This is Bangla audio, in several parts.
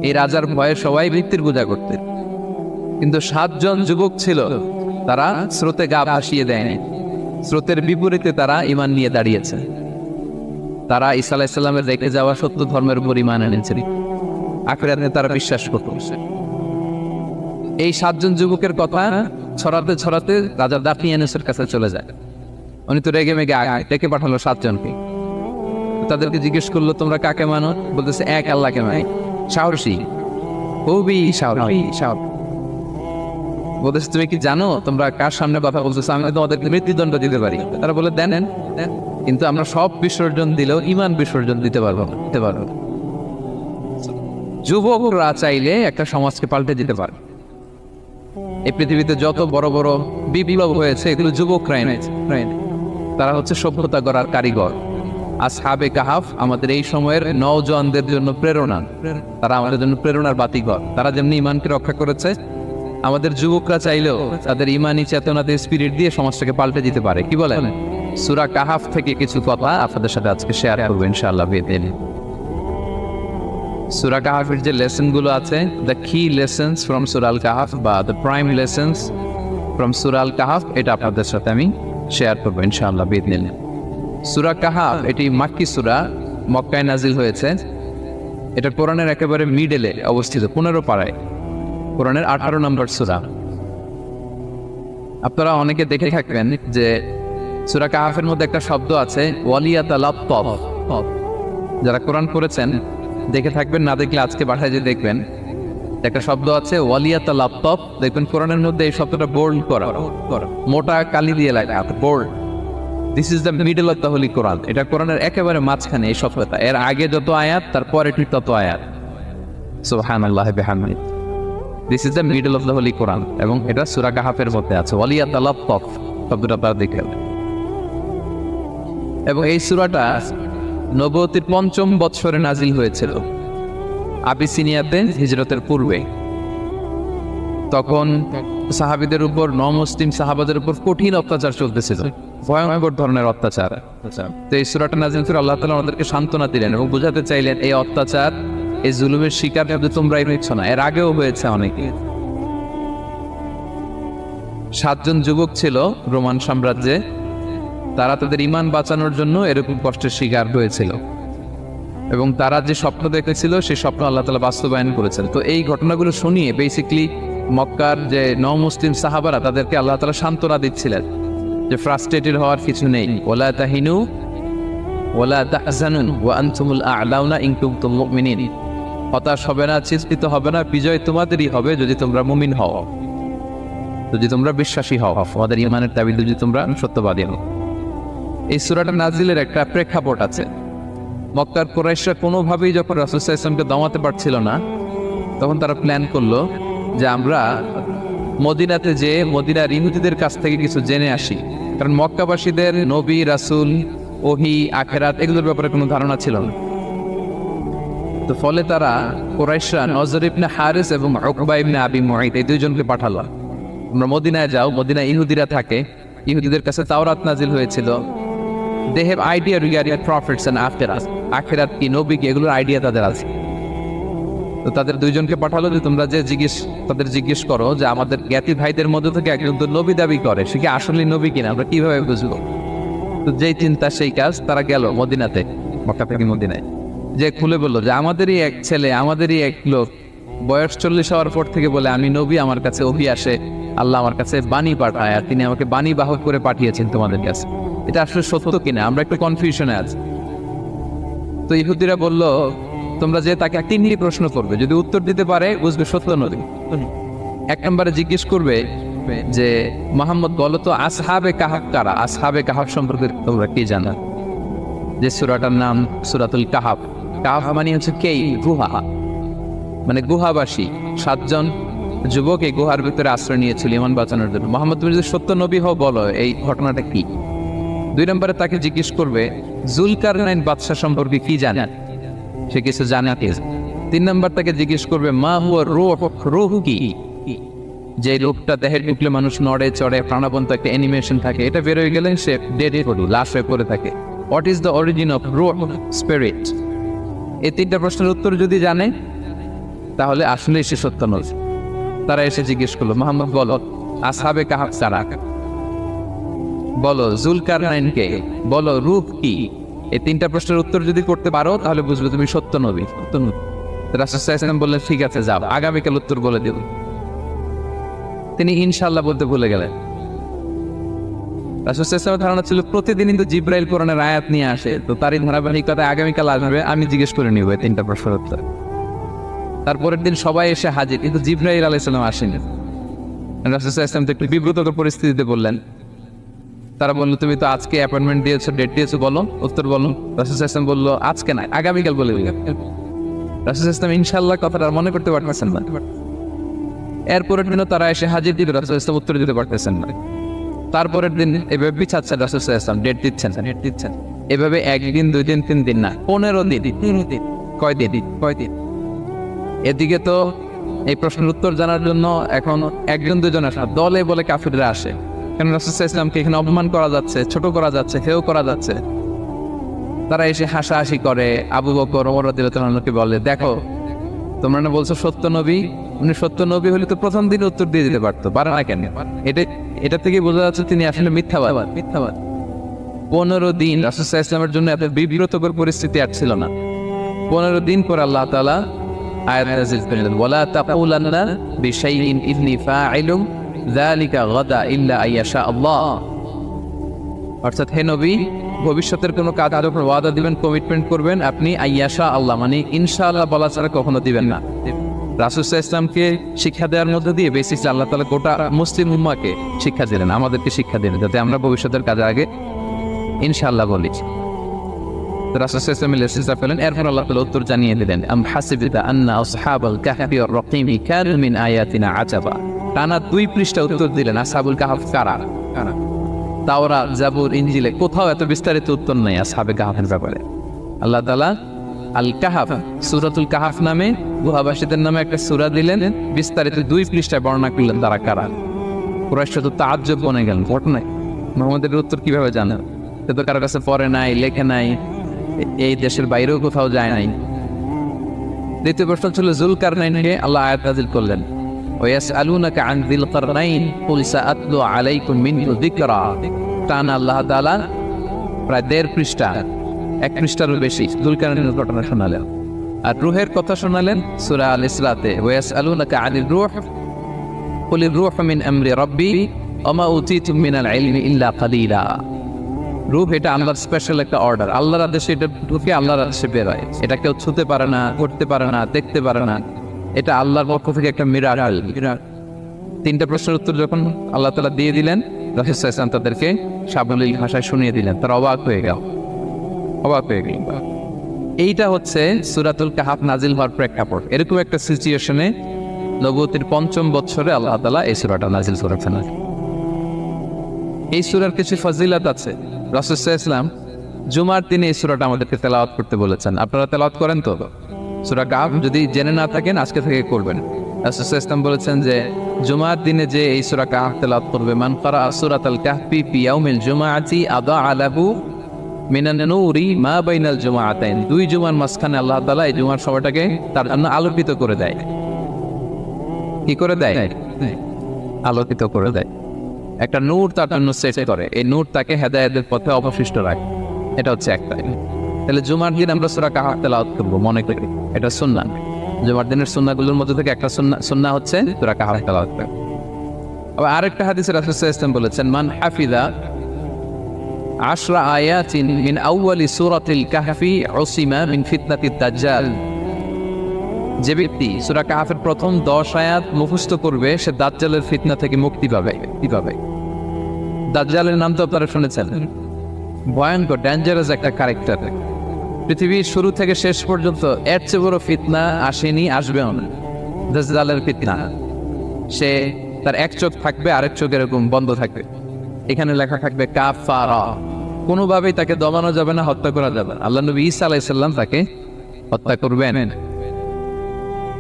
এই রাজার ভয়ে সবাই মৃত্যুর পূজা করতেন, কিন্তু 7 জন যুবক ছিল, তারা স্রোতে গা ভাসিয়ে দেয়নি। স্রোতের বিপরীতে তারা ঈমান নিয়ে দাঁড়িয়েছে। তারা ঈসা আলাইহিস সালামের রেখে যাওয়া সত্য ধর্মের উপর ঈমান এনেছেন, আখিরাতে তারা বিশ্বাস করত। এই 7 জন যুবকের কথা ছড়াতে ছড়াতে রাজা দাকিয়ানুসের কাছে চলে যায়। উনি তো রেগে মেগে ডেকে পাঠালো 7 জনকে। তাদেরকে জিজ্ঞেস করলো, তোমরা কাকে মানো? বলতেছে এক আল্লাহকে মানি। সাহসী, খুবই সাহসী। বলতেছে তুমি কি জানো তোমরা কার সামনে কথা বলতেছো? আমি তোমাদেরকে মৃত্যুদণ্ড দিতে পারি। তারা বলে দেন, কিন্তু আমরা সব বিসর্জন দিলেও ঈমান বিসর্জন দিতে পারবো না। যুবকরা চাইলে একটা সমাজকে পাল্টে দিতে পারে। এই পৃথিবীতে যত বড় বড় বিপ্লব হয়েছে এগুলো যুবকরাই এনেছে। তারা হচ্ছে সভ্যতা গড়ার কারিগর। আসহাবে কাহাফ আমাদের এই সময়ের নওজওয়ানদের জন্য প্রেরণা। তারা আমাদের জন্য প্রেরণার বাতিঘর। তারা যেমনি ঈমানকে রক্ষা করেছে, আমাদের যুবকরা চাইলেও তাদের ঈমানি চেতনাতে স্পিরিট দিয়ে সমাজটাকে পাল্টে দিতে পারে। কি বলেন? সূরা কাহাফ থেকে কিছু কথা আপনাদের সাথে আজকে শেয়ার করব ইনশাআল্লাহ। সূরা কাহাফের যে লেসন গুলো আছে, দ্য কি লেসন্স ফ্রম সূরা আল কাহাফ বা দ্য প্রাইম লেসন্স ফ্রম সূরা আল কাহাফ, এটা আপনাদের সাথে আমি শেয়ার করব ইনশাআল্লাহ বিইذنিল্লাহ। সূরা কাহাফ এটি মাক্কি সূরা, মক্কায় নাজিল হয়েছে। এটা কোরআনের একেবারে মিডলে অবস্থিত, 15 পারায়, কোরআনের 18 নম্বর সূরা। আপনারা অনেকে দেখে থাকবেন যে সূরা কাহাফের মধ্যে একটা শব্দ আছে ওয়ালিয়াতালাত্তাফ। যারা কোরআন পড়েছেন দেখে থাকবেন, না দেখলে আজকে বাসায় যে দেখবেন, একটা শব্দ আছে ওয়ালিয়াতালাত্তাফ। দেখবেন কোরআনের মধ্যে এই শব্দটা বোল্ড করা, মোটা কালি দিয়ে লেখা, bold. This is the middle of the holy Quran. এটা কোরআনের একেবারে মাঝখানে এই শব্দটা। এর আগে যত আয়াত, তারপরে ঠিক তত আয়াত। সুবহানাল্লাহি বিহামদিহি। This is the middle of the holy Quran, এবং এটা সূরা কাহাফের মধ্যে আছে। ওয়ালিয়াতালাত্তাফ শব্দটা আপনারা দেখলেন। এবং এই সূরাটা নবুয়তির 5ম বৎসরে নাজিল হয়েছিল, আবিসিনিয়াতে হিজরতের পূর্বে। তখন সাহাবীদের উপর, নমুসলিম সাহাবাদের উপর কঠিন অত্যাচার চলতেছিল, ভয়ঙ্কর ধরনের অত্যাচার। তো এই সূরাটা নাজিল করে আল্লাহ তাআলা আমাদেরকে সান্ত্বনা দিলেন এবং বুঝাতে চাইলেন এই অত্যাচার, এই জুলুমের শিকার শুধু তোমরাই হচ্ছ না, এর আগেও হয়েছে অনেকে। 7 জন যুবক ছিল রোমান সাম্রাজ্যে, তারা তাদের ঈমান বাঁচানোর জন্য এরকম কষ্টের শিকার হয়েছিল, এবং তারা যে স্বপ্ন দেখেছিল সেই স্বপ্ন আল্লাহ তাআলা বাস্তবায়ন করেছেন। তো এই ঘটনাগুলো শুনিয়ে বেসিক্যালি মক্কার যে নও-মুসলিম সাহাবারা, তাদেরকে আল্লাহ তাআলা সান্ত্বনা দিচ্ছিলেন যে ফ্রাস্ট্রেটেড হওয়ার কিছু নেই। ওয়ালা তাহিনু ওয়ালা তাহজানু ওয়া আনতুমুল আ'লাউনা ইন কুনতুম মুমিনিন। হতাশ হবে না, চিন্তিত হবে না, বিজয় তোমাদেরই হবে যদি তোমরা মুমিন হও, যদি তোমরা বিশ্বাসী হও, তোমাদের ঈমানের দাবিতে যদি তোমরা সত্যবাদী হও। এই সূরাটা নাজিলের একটা প্রেক্ষাপট আছে। মক্কার কুরাইশরা কোনোভাবেই যখন রাসূল সাল্লাল্লাহু আলাইহি ওয়াসাল্লামকে দমাতে পারছিল না, তখন তারা প্ল্যান করলো যে আমরা মদিনাতে যে মদিনার ইহুদিদের কাছ থেকে কিছু জেনে আসি। কারণ মক্কাবাসীদের নবী, রাসূল, ওহী, আখিরাত এগুলোর ব্যাপারে কোনো ধারণা ছিল না। তো ফলে তারা কুরাইশরা নজর ইবনে হারিস এবং উকবা ইবনে আবি মুআইত এই 2 জনকে পাঠালো, তোমরা মদিনায় যাও, মদিনায় ইহুদিরা থাকে, ইহুদিদের কাছে তাওরাত নাজিল হয়েছিল। They have idea regarding prophets and আখিরাত, আখিরাত কি, নবী কি, এগুলোর আইডিয়া তাদের আছে। তো তাদের 2 জনকে পাঠালো যে তোমরা যে তাদের জিজ্ঞেস করো যে আমাদের জ্ঞাতি ভাইদের মধ্যে থেকে একজন তো নবী দাবি করে, সে কি আসলে নবী কিনা, আমরা কিভাবে বুঝবো? তো যেই চিন্তা সেই কাজ, তারা গেল মদিনাতে, মক্কা থেকে মদিনায়, যে খুলে বললো যে আমাদেরই এক ছেলে, আমাদেরই এক লোক বয়স 40 হওয়ার পর থেকে বলে আমি নবী, আমার কাছে ওহী আসে, আল্লাহ আমার কাছে বাণী পাঠায়, আর তিনি আমাকে বাণী বাহক করে পাঠিয়েছেন তোমাদের কাছে। এটা আসলে সত্য কিনা, আমরা একটু কনফিউশনে আছি। তো ইহুদিরা বলল তোমরা যে তাকে 3টি প্রশ্ন করবে, যদি উত্তর দিতে পারে বুঝবে সত্য নবী। 1 নম্বরে জিজ্ঞেস করবে যে মুহাম্মদ বলো তো আসহাবে কাহাফ কারা, আসহাবে কাহাফ সম্পর্কে তোমরা কি জানো? যে সূরাটার নাম সূরাতুল কাহাফ। কাহাফ মানে হচ্ছে কেই, গুহা, মানে গুহাবাসী। 7 জন যুবক এই গুহার ভিতরে আশ্রয় নিয়েছিল ঈমান বাঁচানোর জন্য। মুহাম্মদ তুমি যদি সত্য নবী হও বলো এই ঘটনাটা কি। 2 নম্বরে তাকে জিজ্ঞেস করবে জুলকারনাইন বাদশা সম্পর্কে কি জানেন, সে কিছু জানে কি। 3 নম্বর তাকে জিজ্ঞেস করবে মা হুয়া রূহ, রূহ কি, যে রূপটা দেহের ঢুকলে মানুষ নড়ে চড়ে, প্রাণবন্ত একটা অ্যানিমেশন থাকে, এটা বের হয়ে গেলে সে ডেড বডি, লাশ হয়ে পড়ে থাকে। What is the origin of রূহ, স্পিরিট? এই 3টা প্রশ্নের উত্তর যদি জানে তাহলে আসলে সে সত্য নবী। তারা এসে জিজ্ঞেস করলো, মুহাম্মদ বলো আসহাবে কাহাফ কারা, বলো জুলকারনাইন কে, বলো রূহ কি। এই তিনটা প্রশ্নের উত্তর যদি করতে পারো তাহলে বুঝবে তুমি সত্য নবী। রাসূল সাল্লাল্লাহু আলাইহি ওয়াসাল্লাম বললেন, ঠিক আছে যাও, আগামীকাল উত্তর বলে দেব। তিনি ইনশাআল্লাহ বলতে ভুলে গেলেন। রাসূল সাল্লাল্লাহু আলাইহি ওয়াসাল্লামের ধারণা ছিল প্রতিদিনই তো জিবরাইল কোরআনের আয়াত নিয়ে আসে, তো তারই ধারাবাহিকতায় আগামীকাল আসবে, আমি জিজ্ঞেস করে নিব এই তিনটা প্রশ্নের উত্তর। তারপরের দিন সবাই এসে হাজির, কিন্তু জিবরাইল আলাইহিস সালাম আসেনি। রাসূল সাল্লাল্লাহু আলাইহি ওয়াসাল্লাম একটু বিব্রতকর পরিস্থিতিতে বললেন। তারা বললো, তুমি তো আজকে অ্যাপয়েন্টমেন্ট দিয়েছো, ডেট দিয়েছো, বলো উত্তর বলো। রাসূল সাল্লাল্লাহু আলাইহি ওয়াসাল্লাম বললো, আজকে না, আগামীকাল বলে দিলেন। রাসূল সাল্লাল্লাহু আলাইহি ওয়াসাল্লাম ইনশাআল্লাহ কথাটা মনে করতে পারতেছেন না। এরপরের দিনও তারা এসে হাজির, দিবে, রাসূল সাল্লাল্লাহু আলাইহি ওয়াসাল্লাম উত্তর দিতে পারতেছেন না। তারপরের দিন এভাবে পিছাচ্ছেন, রাসূল সাল্লাল্লাহু আলাইহি ওয়াসাল্লাম ডেট দিচ্ছেন, এভাবে একদিন, 2 দিন, 3 দিন না, 15 দিন। কয়দিন? এদিকে তো এই প্রশ্নের উত্তর জানার জন্য এখন 1-2 আসে না, দলে বলে কাফিররা আসে। কেন রাসূল সাল্লাল্লাহু আলাইহি ওয়াসাল্লামকে এখানে অপমান করা যাচ্ছে, ছোট করা যাচ্ছে, হেয় করা যাচ্ছে। তারা এসে হাসাহাসি করে। আবু বকর, ওমর রাদিয়াল্লাহু আনহুকে বলে, দেখো তোমরা না বলছো সত্য নবী, উনি সত্য নবী হলে তো প্রথম দিন উত্তর দিয়ে দিতে পারতো, পারে না কেন? এটা থেকে বোঝা যাচ্ছে তিনি আসলে মিথ্যাবাদ। 15 দিন রাসূল সাল্লাল্লাহু আলাইহি ওয়াসাল্লামের জন্য এত বিব্রতকর পরিস্থিতি আর ছিল না। 15 দিন পর আল্লাহ তাআলা আয়াত নাযিল করলেন, ওয়ালা তাকুলান্না বিশাইইন ইন্নী ফাইলুম যালিকা গাদা ইল্লা আইয়াশা আল্লাহ। অর্থাৎ হে নবী, ভবিষ্যতের কোনো কাজ যখন ওয়াদা দিবেন, কমিটমেন্ট করবেন, আপনি আইয়াশা আল্লাহ মানে ইনশাআল্লাহ বলা ছাড়া কখনো দিবেন না। রাসূল সাল্লাল্লাহু আলাইহি ওয়াসাল্লামকে শিক্ষা দেওয়ার মধ্যে দিয়ে বেসিক্যালি আল্লাহ তাআলা গোটা মুসলিম উম্মাহকে শিক্ষা দিলেন, আমাদেরকে শিক্ষা দিলেন, যাতে আমরা ভবিষ্যতের কাজের আগে ইনশাআল্লাহ বলি। রাসূল সাল্লাল্লাহু আলাইহি ওয়াসাল্লাম লেসিসা পেলেন। এরপর আল্লাহ তাআলা উত্তর জানিয়ে দিলেন, আম হাসিবতা আন্না আসহাবাল কাহফি ওয়ার রাকিমি কানু মিন আয়াতিনা আজাবা। টানা 2 পৃষ্ঠা উত্তর দিলেন আসহাবুল কাহফ কারা। তাওরাত, জাবুর, ইনজিলে কোথাও এত বিস্তারিত উত্তর নেই আসহাবে কাহফের ব্যাপারে। আল্লাহ তাআলা আল কাহাফ, সূরাতুল কাহাফ নামে গুহাবাসীদের নামে একটা সূরা দিলেন, বিস্তারিত 2 পৃষ্ঠায় বর্ণনা করলেন তারা কারা। কুরাইশ তো তাজ্জব বনে গেল, ঘটনায় মুহাম্মদের উত্তর কিভাবে জানেন? সে তো কারো কাছে পড়ে নাই, লেখে নাই, এই দেশের বাইরেও কোথাও যায় নাই। দ্বিতীয় প্রশ্ন ছিল জুলকারনাইনকে আল্লাহ আয়াত নাযিল করলেন, ওয়াসআলুনাকা আন যিল কারনাইন কুল সাআতলু আলাইকুম মিনহু যিকরা। টানা আল্লাহ তাআলা প্রায় 1.5 পৃষ্ঠা, 1 পৃষ্ঠারও বেশি জুলকারনাইনের ঘটনা শোনালেন। আর রূহের কথা শোনালেন সূরা আল ইসরাতে, ওয়াসআলুনাকা আনির রূহ কুলির রূহু মিন আমরি রাব্বি ওয়া মা উতীতুম মিনাল ইলমি ইল্লা কালিলা। রূহ এটা আল্লাহর স্পেশাল একটা অর্ডার, আল্লাহর আদেশে এটা ঢুকে আল্লাহর আদেশে বের হয়। এটা কেউ ছুতে পারে না, করতে পারে না, দেখতে পারে না। এটা আল্লাহর পক্ষ থেকে একটা মিরাকেল। 3টা প্রশ্নের উত্তর যখন আল্লাহ তাআলা দিয়ে দিলেন, রাসূল সাল্লাল্লাহু আলাইহি ওয়াসাল্লাম তাদেরকে সাবলীল ভাষায় শুনিয়ে দিলেন। তারা অবাক হয়ে গেল। এইটা হচ্ছে সূরাতুল কাহাফ নাজিল হওয়ার প্রেক্ষাপট। এরকম একটা সিচুয়েশনে নবুয়তির 5ম বছরে আল্লাহ তাআলা এই সূরাটা নাজিল করেছেন। এই সূরার কিছু ফজিলত আছে। রাসূল সাল্লাল্লাহু আলাইহি ওয়াসাল্লাম জুমার দিনে এই সূরাটা আমাদেরকে তেলাওয়াত করতে বলেছেন। আপনারা তেলাওয়াত করেন তো? সূরা কাহাফ যদি জেনে না থাকেন আজকে থেকে করবেন। রাসূল সাল্লাল্লাহু আলাইহি ওয়াসাল্লাম বলেছেন যে জুমার দিনে যে এই সূরা কাহাফ তেলাওয়াত করবে, মান ক্বারা সূরাতাল কাহফি ফি ইয়াউমিল জুমআতি আদাআ লাহু মিনান নূরি মা বাইনাল জুমআতাইন। 2 জুমার মাঝখানে আল্লাহ তাআলা এই জুমার সময়টাকে তার জন্য আলোকিত করে দেয়। কি করে দেয়? আলোকিত করে দেয়। একটা নূর তার জন্য সেট করে, এই নূর তাকে হেদায়েতের পথে অবশিষ্ট রাখে। এটা হচ্ছে একটা। তাহলে জুমার দিন আমরা সূরা কাহাফ তেলাওয়াত করব মনে করি, এটা সুন্নাহ। জুমার দিনের সুন্নাহগুলোর মধ্যে থেকে একটা সুন্নাহ হচ্ছে সূরা কাহাফ তেলাওয়াত করা। আবার আরেকটা হাদিসে রাসূল সাল্লাল্লাহু আলাইহি ওয়াসাল্লাম বলেছেন, মান হাফিযা 10 আয়াতিন মিন আউয়ালি সূরাতিল কাহফি উসিমা মিন ফিতনাতিদ দাজ্জাল। যে ব্যক্তি সূরা কাহাফের প্রথম 10 আয়াত মুখস্থ করবে, সে দাজ্জালের ফিতনা থেকে মুক্তি পাবে। কিভাবে? দাজ্জালের নাম তো আপনারা শুনেছেন, ভয়ঙ্কর ডেঞ্জারাস একটা ক্যারেক্টার। পৃথিবীর শুরু থেকে শেষ পর্যন্ত এর চেয়ে বড় ফিতনা আসেনি, আসবেও না। দাজ্জালের ফিতনা, সে তার এক চোখ থাকবে, আরেক চোখ এরকম বন্ধ থাকবে, এখানে লেখা থাকবে কাফারা। কোনোভাবেই তাকে দমানো যাবে না, হত্যা করা যাবে না। আল্লাহ নবী ঈসা আলাইহিস সালাম তাকে হত্যা করবেন।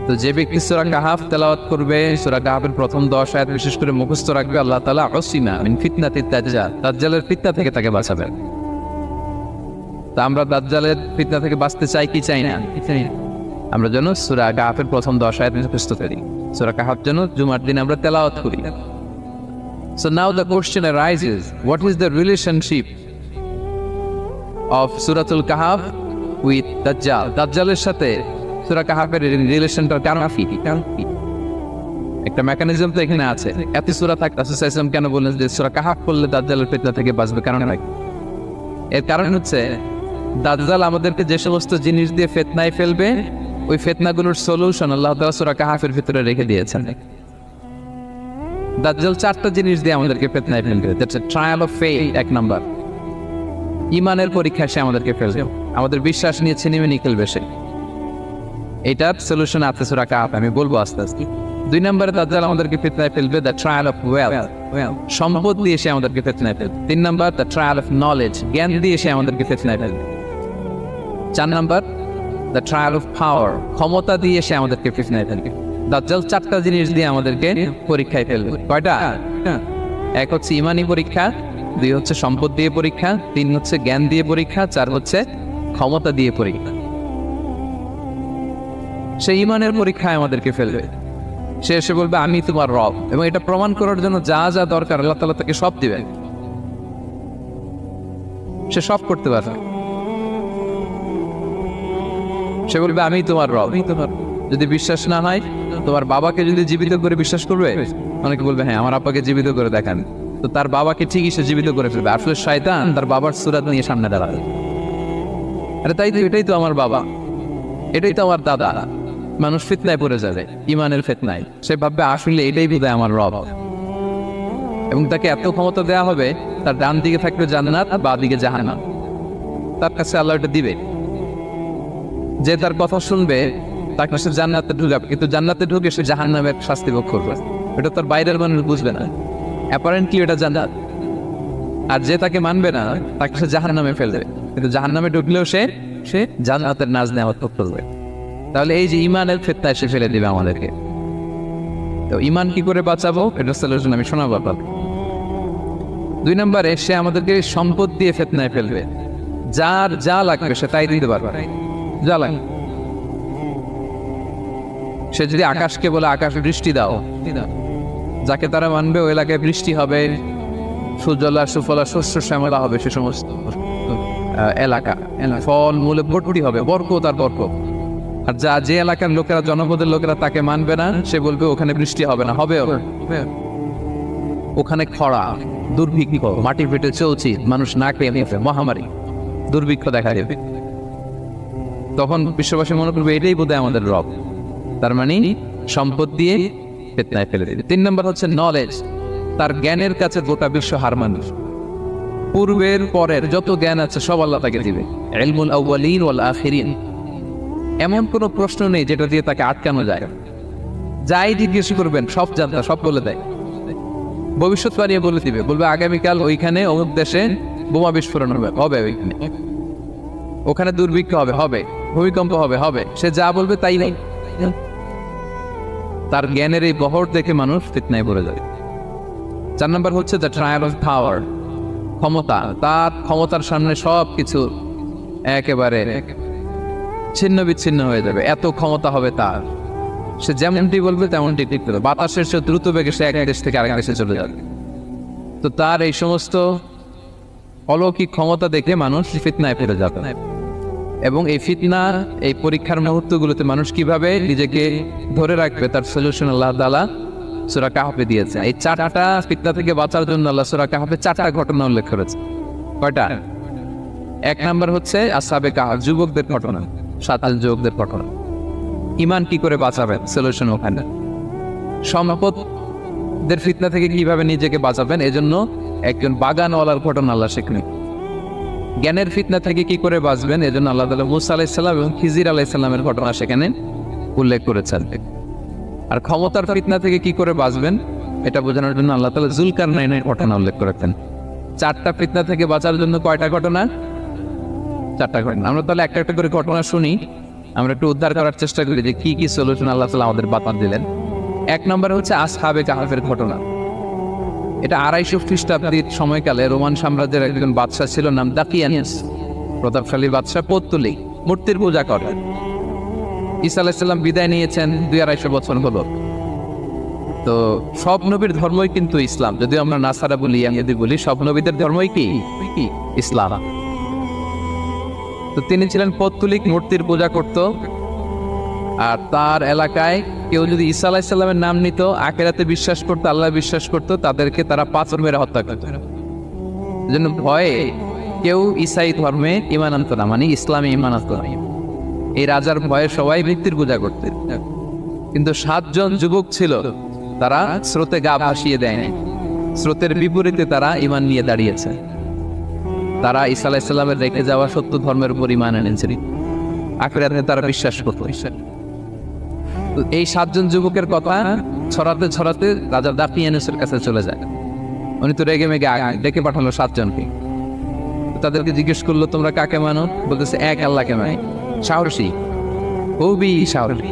তো যে ব্যক্তি সূরা কাহাফ তেলাওয়াত করবে, সূরা কাহাফের প্রথম 10 আয়াত বিশেষ করে মুখস্থ রাখবে, আল্লাহ তাআলা উসিমা মিন ফিতনাতিদ দাজ্জাল, দাজ্জালের ফিতনা থেকে তাকে বাঁচাবেন। তা আমরা দাজ্জালের ফিতনা থেকে বাঁচতে চাই কি চাই না? আমরা যেন সূরা কাহাফের প্রথম 10 আয়াত মুখস্থ করি। সূরা কাহাফ যেন জুমার দিন আমরা তেলাওয়াত করি। So now the question arises, what is the relationship of Suratul Kahf with Dajjal? দাজ্জালের সাথে সূরা কাহাফের রিলেশনটা কারণ কি? একটা মেকানিজম তো এখানে আছে। এত সূরা থাকতে রাসূল সাল্লাল্লাহু আলাইহি ওয়াসাল্লাম কেন বললেন যে সূরা কাহাফ পড়লে দাজ্জালের ফিতনা থেকে বাঁচবে? কারণ নাই। এর কারণ হচ্ছে দাজ্জাল আমাদেরকে যে সমস্ত জিনিস দিয়ে ফিতনায় ফেলবে, ওই ফিতনাগুলোর সলিউশন আল্লাহ তাআলা সূরা কাহাফের ভিতরে রেখে দিয়েছেন। দাজ্জাল 4টা জিনিস দিয়ে আমাদেরকে ফিতনায় ফেলবে। That's a trial of faith. এক নাম্বার, ঈমানের পরীক্ষা সে আমাদেরকে ফেলবে, আমাদের বিশ্বাস নিয়ে ছিনিমিনি খেলবে সে। এটার সলিউশন আছে সূরা কাহাফ, আমি বলবো আস্তে আস্তে। 2 নম্বরে দাজ্জাল আমাদেরকে ফিতনায় ফেলবে, দ্য ট্রায়াল অফ ওয়েলথ, সম্পদ দিয়ে সে আমাদেরকে ফিতনায় ফেলবে। 3 নম্বর, দ্য ট্রায়াল অফ নলেজ, জ্ঞান দিয়ে সে আমাদেরকে ফিতনায় ফেলবে। 4 নম্বর, দ্য ট্রায়াল অফ পাওয়ার, ক্ষমতা দিয়ে সে আমাদেরকে ফিতনায় ফেলবে। দাজ্জাল 4টা জিনিস দিয়ে আমাদেরকে পরীক্ষায় ফেলবে। কয়টা? এক হচ্ছে ইমানি পরীক্ষা, 2 হচ্ছে সম্পদ দিয়ে পরীক্ষা, 3 হচ্ছে জ্ঞান দিয়ে পরীক্ষা, 4 হচ্ছে ক্ষমতা দিয়ে পরীক্ষা। সে ইমানের পরীক্ষায় আমাদেরকে ফেলবে। সে এসে বলবে আমি তোমার রব, এবং এটা প্রমাণ করার জন্য যা যা দরকার আল্লাহ তাআলা তাকে সব দিবেন। সে সব করতে পারবে। সে বলবে আমি তোমার রব। যদি বিশ্বাস না হয়, তোমার বাবাকে যদি জীবিত করে বিশ্বাস করবে? অনেকে বলবে হ্যাঁ আমার আব্বাকে জীবিত করে দেখান। তো তার বাবাকে ঠিকই সে জীবিত করে ফেলবে। আসলে শয়তান তার বাবার সূরাত নিয়ে সামনে দাঁড়াবে। আরে তাই তো, এটাই তো আমার বাবা, এটাই তো আমার দাদা। মানুষ ফিতনায় পড়ে যাবে, ইমানের ফিতনায়। সে ভাববে আসলে এটাই বোধহয় আমার রব, এবং তাকে এত ক্ষমতা দেওয়া হবে, তার ডান দিকে থাকবে জান্নাত, বাঁ দিকে জাহান্নাম। তার কাছে আল্লাহ এটা দিবে। যে তার কথা শুনবে তাকে সে জান্নাতে ঢুকাবে, কিন্তু জান্নাতে ঢুকে সে জাহান্নামের শাস্তি ভোগ করবে। এটা তার বাইরের মানুষ বুঝবে না, অ্যাপারেন্টলি এটা জান্নাত। আর যে তাকে মানবে না তাকে সে জাহান্নামে ফেলবে, কিন্তু জাহান্নামে ঢুকলেও সে জান্নাতের নাজ নেওয়ার করবে। তাহলে এই যে ইমানের ফিতনায় সে ফেলে দিবে আমাদেরকে। তো ইমান কি করে বাঁচাবো, এটা সলিউশন আমি শোনাবো আপনাকে। 2 নম্বরে সে আমাদেরকে সম্পদ দিয়ে ফিতনায় ফেলবে। যার যা লাগবে সে তাই দিতে পারবে, যা লাগবে। সে যদি আকাশকে বলে আকাশ বৃষ্টি দাও, যাকে তারা মানবে ওই এলাকায় বৃষ্টি হবে, সুজলা সুফলা শস্য শ্যামলা হবে সে সমস্ত এলাকা, ফল মূলে ভর্তি হবে, বরকত আর বরকত। আর যে এলাকার লোকেরা, জনপদের লোকেরা তাকে মানবে না, সে বলবে ওখানে বৃষ্টি হবে না, হবে ওখানে খরা, দুর্ভিক্ষ, মাটি ফেটে চলছে, মানুষ না খেয়ে নেবে, মহামারী, দুর্ভিক্ষ দেখা দেবে। তখন বিশ্ববাসী মনে করবে এটাই বোধহয় আমাদের রব। তার মানে সম্পদ দিয়ে ফিতনায় ফেলে দেবে। 3 নম্বর হচ্ছে নলেজ, তার জ্ঞানের কাছে গোটা বিশ্ব হার মানুষ। পূর্বের পরের যত জ্ঞান আছে সব আল্লাহ তাকে দিবে। ইলমুল আউয়ালিন ওয়াল আখিরিন, এমন কোনো প্রশ্ন নেই যেটা দিয়ে তাকে আটকানো যায়। যাই জিজ্ঞেস করবেন সব জানতা, সব বলে দেয়। ভবিষ্যৎবাণী বলে দিবে, বলবে আগামীকাল ওইখানে অমুক দেশে বোমা বিস্ফোরণ হবে, ওখানে দুর্ভিক্ষ হবে, ভূমিকম্প হবে। সে যা বলবে তাই নেই। তার জ্ঞানের এই বহর দেখে মানুষ ফিতনায় পড়ে যায়। 4 নম্বর হচ্ছে দ্য ট্রায়াল অফ পাওয়ার, ক্ষমতা। তার ক্ষমতার সামনে সব কিছু একেবারে ছিন্ন বিচ্ছিন্ন হয়ে যাবে, এত ক্ষমতা হবে তার। সে যেমনটি বলবে তেমনটি ঠিক করবে। বাতাসের সে দ্রুত বেগে সে এক দেশ থেকে আরেক দেশে চলে যাবে। তো তার এই সমস্ত অলৌকিক ক্ষমতা দেখে মানুষ ফিতনায় পড়ে যাবে। এবং এই ফিতনা, এই পরীক্ষার মুহূর্তগুলোতে মানুষ কিভাবে নিজেকে ধরে রাখবে তার সলিউশন আল্লাহ তাআলা সূরা কাহফে দিয়েছে। এই 4টা ফিতনা থেকে বাঁচার জন্য আল্লাহ সূরা কাহফে 4টা ঘটনা উল্লেখ করেছে। কয়টা? 1 নম্বর হচ্ছে আসহাবে কাহফ, যুবকদের ঘটনা, 7 যুবকদের ঘটনা। ইমান কি করে বাঁচাবেন, সলিউশন ওখানে। সম্পদের ফিতনা থেকে কিভাবে নিজেকে বাঁচাবেন, এজন্য একজন বাগানওয়ালার ঘটনা আল্লাহ শেখান। জ্ঞানের ফিতনা থেকে কি করে বাঁচবেন, এজন্য আল্লাহ তাআলা মুসা আলাইহিস সালাম এবং খিজির আলাইহিস সালামের ঘটনা সেখানে উল্লেখ করেছেন। আর ক্ষমতার ফিতনা থেকে কি করে বাঁচবেন এটা বোঝানোর জন্য আল্লাহ তাআলা যুলকারনাইনের ঘটনা উল্লেখ করেছেন। 4টা ফিতনা থেকে বাঁচার জন্য কয়টা ঘটনা? 4টা ঘটনা। আমরা তাহলে একটা একটা করে ঘটনা শুনি, আমরা একটু উদ্ধার করার চেষ্টা করি যে কি কি সলিউশন আল্লাহ তাআলা আমাদের বাতান দিলেন। 1 নম্বরে হচ্ছে আসহাবে কাহফের ঘটনা। এটা 250 খ্রিস্টাব্দের সময়কালে রোমান সাম্রাজ্যের একজন বাদশা ছিল, নাম দাকিয়ানিয়াস, প্রতাপশালী বাদশা, পৌত্তলিক, মূর্তির পূজা করে। ঈসা আলাইহিস সালাম বিদায় নিয়েছেন 200-250 বছর হলো। তো সব নবীর ধর্মই কিন্তু ইসলাম, যদিও আমরা নাসারা বলি, ইয়াহুদি বলি, সব নবীদের ধর্মই কি ইসলাম। তো তিনি ছিলেন পৌত্তলিক, মূর্তির পূজা করত। আর তার এলাকায় কেউ যদি ঈসা আলাইহিস সালামের নাম নিত, আখিরাতে বিশ্বাস করতো, আল্লাহ বিশ্বাস করতো, তাদেরকে তারা পাথর মেরে হত্যা করত। এজন্য ভয়ে কেউ ঈসাই ধর্মে ঈমান আনত না, মানে ইসলামে ঈমান আনত না। এই রাজার ভয়ে সবাই মৃত্যুর পূজা করতেন। কিন্তু 7 জন যুবক ছিল, তারা স্রোতে গা ভাসিয়ে দেয়নি, স্রোতের বিপরীতে তারা ঈমান নিয়ে দাঁড়িয়েছে। তারা ঈসা আলাইহিস সালামের রেখে যাওয়া সত্য ধর্মের উপর ঈমান এনেছে, আখিরাতে তারা বিশ্বাস করত। এই 7 জন যুবকের কথা ছড়াতে ছড়াতে রাজা দাকিয়ানুসের কাছে চলে যায়। উনি তো রেগে মেগে ডেকে পাঠালো 7 জনকে। তাদেরকে জিজ্ঞেস করলো, তোমরা কাকে মানো? বলতেছে এক আল্লাহকে মানি। সাহসী, খুবই সাহসী।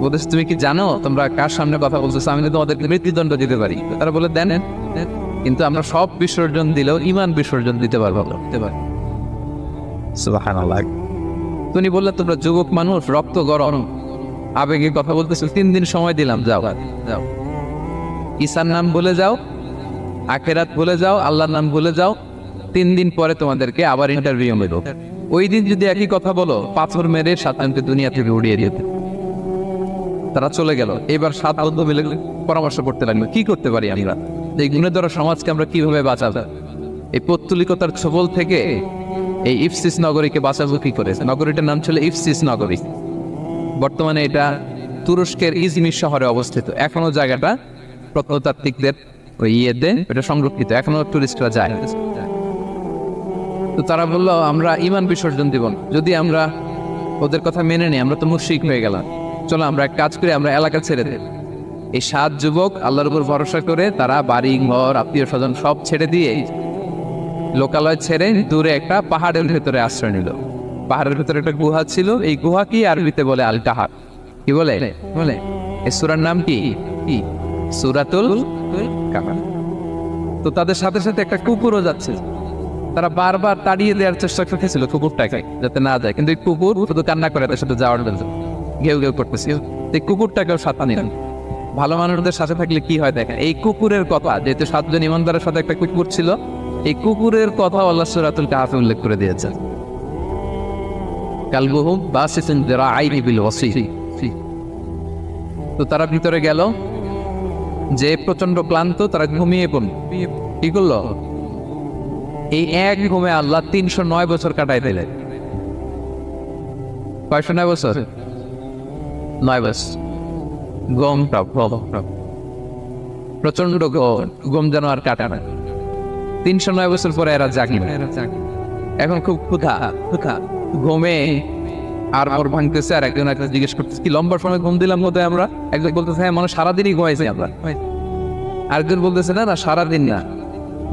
বলতেছে তুমি কি জানো তোমরা কার সামনে কথা বলতেছো? আমি তো তোমাদেরকে মৃত্যুদণ্ড দিতে পারি। তারা বলে দেন, কিন্তু আমরা সব বিসর্জন দিলেও ঈমান বিসর্জন দিতে পারবো। সুবহানাল্লাহ। তুমি বললে তোমরা যুবক মানুষ, রক্ত গরম, আবেগে কথা বলতেছো, 3 দিন সময় দিলাম, যাও যাও, ঈসার নাম ভুলে যাও, আখিরাত ভুলে যাও, আল্লাহর নাম ভুলে যাও। 3 দিন পরে তোমাদেরকে আবার ইন্টারভিউ নেব। ওই দিন যদি একই কথা বলো, পাথর মেরে 7 জনকে দুনিয়া থেকে উড়িয়ে দিতে। তারা চলে গেল। এবার 7 বন্ধু মিলে পরামর্শ করতে লাগলো, কি করতে পারি আমরা, এই গুণের সমাজকে আমরা কিভাবে বাঁচাবো, এই পৌত্তলিকতার ছোবল থেকে এই ইফসিস নগরীকে বাঁচাবো কি করে। নগরীটার নাম ছিল ইফসিস নগরী। বর্তমানে এটা তুরস্কের ইজমির শহরে অবস্থিত। এখনো জায়গাটা প্রত্নতাত্ত্বিকদের ওই ইয়েতে এটা সংরক্ষিত, এখনো টুরিস্টরা যায়। তো তারা বললো, আমরা ঈমান বিসর্জন দিব না, যদি আমরা ওদের কথা মেনে নিই আমরা তো মুশরিক হয়ে গেলাম। চলো আমরা এক কাজ করি, আমরা এলাকা ছেড়ে দেব। এই 7 যুবক আল্লাহর উপর ভরসা করে তারা বাড়ি ঘর, আত্মীয় স্বজন সব ছেড়ে দিয়ে, লোকালয় ছেড়ে দূরে একটা পাহাড়ের ভেতরে আশ্রয় নিল। পাহাড়ের ভেতরে একটা গুহা ছিল। এই গুহা কি আরবিতে বলে আল কাহার। কি বলে এই সূরার নাম কি? সূরাতুল কাহার। তো তাদের সাথে সাথে একটা কুকুরও যাচ্ছে। তারা বারবার তাড়িয়ে দেওয়ার চেষ্টা করতেছিল কুকুরটাকে, যাতে না যায়, কিন্তু এই কুকুর শুধু কান্না করে তার সাথে যাওয়ার জন্য ঘেউ ঘেউ করতেছিল। এই কুকুরটাকেও সাথে নিলেন। ভালো মানুষদের সাথে থাকলে কি হয় দেখেন, এই কুকুরের কথা, যেহেতু 7 জন ইমানদারের সাথে একটা কুকুর ছিল, এই কুকুরের কথা আল্লাহ সূরাতুল কাহফে উল্লেখ করে দিয়েছেন। কালবুহুম বাসিতুন যিরাআইহি বিল ওয়াসি। তো তারা ভিতরে গেল, যে প্রচন্ড ক্লান্ত, তারা ঘুমিয়ে পড়ল। কি করলো? এই এক ঘুমে আল্লাহ 309 বছর কাটাই দিলেন। 9 বছর? 9 বছর। প্রচন্ড গম যেন আর কাটা না। 309 বছর পরে এরা জাগিবে। এখন খুব ক্ষুধা, ঘুমে আর ওর ভাঙতেছে। আর একজন একটা জিজ্ঞেস করতেছে, কি লম্বা সময় ঘুম দিলাম বোধহয় আমরা? একজন বলতেছে, হ্যাঁ, মানুষ সারাদিনই ঘুমাইছে আমরা। আরেকজন বলতেছে, না সারাদিন না,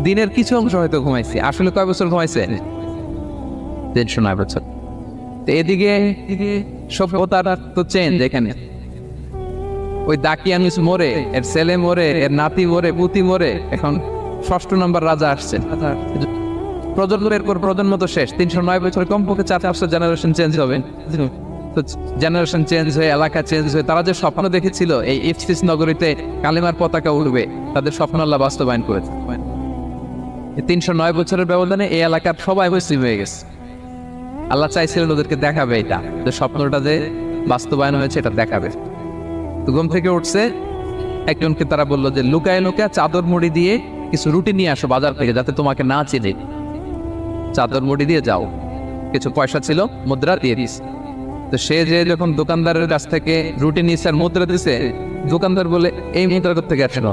দিনের কিছু অংশ হয়তো ঘুমাইছি। আসলে কয় বছর ঘুমাইছে? 309 বছর। তো এদিকে সভ্যতার তো চেঞ্জ। এখানে ওই দাকিয়ানুস মরে, এর ছেলে মরে, এর নাতি মরে, পুতি মরে, এখন 6ষ্ঠ নম্বর রাজা আসছে। প্রজন্মের পর প্রজন্ম তো শেষ। 309 বছর, কমপক্ষে 4-5 জেনারেশন চেঞ্জ হবে। তো জেনারেশন চেঞ্জ হয়ে, এলাকা চেঞ্জ হয়ে, তারা যে স্বপ্ন দেখেছিল এই ইফসিস নগরীতে কালিমার পতাকা উঠবে, তাদের স্বপ্ন আল্লাহ বাস্তবায়ন করেছে। 309 বছরের ব্যবধানে এই এলাকার সবাই মুসলিম হয়ে গেছে। আল্লাহ চাইছিলেন ওদেরকে দেখাবে এটা, যে স্বপ্নটা যে বাস্তবায়ন হয়েছে এটা দেখাবে। তো ঘুম থেকে উঠছে, একজনকে তারা বললো যে লুকায় লুকায় চাদর মুড়ি দিয়ে কিছু রুটি নিয়ে আসো বাজার থেকে, যাতে তোমাকে না চিনে। চাদর মুড়ি দিয়ে যাও। কিছু পয়সা ছিল, মুদ্রা দিয়ে দিস। তো সে যে যখন দোকানদারের কাছ থেকে রুটি নিয়েছে আর মুদ্রা দিছে, দোকানদার বলে, এই মুদ্রা থেকে আসেন।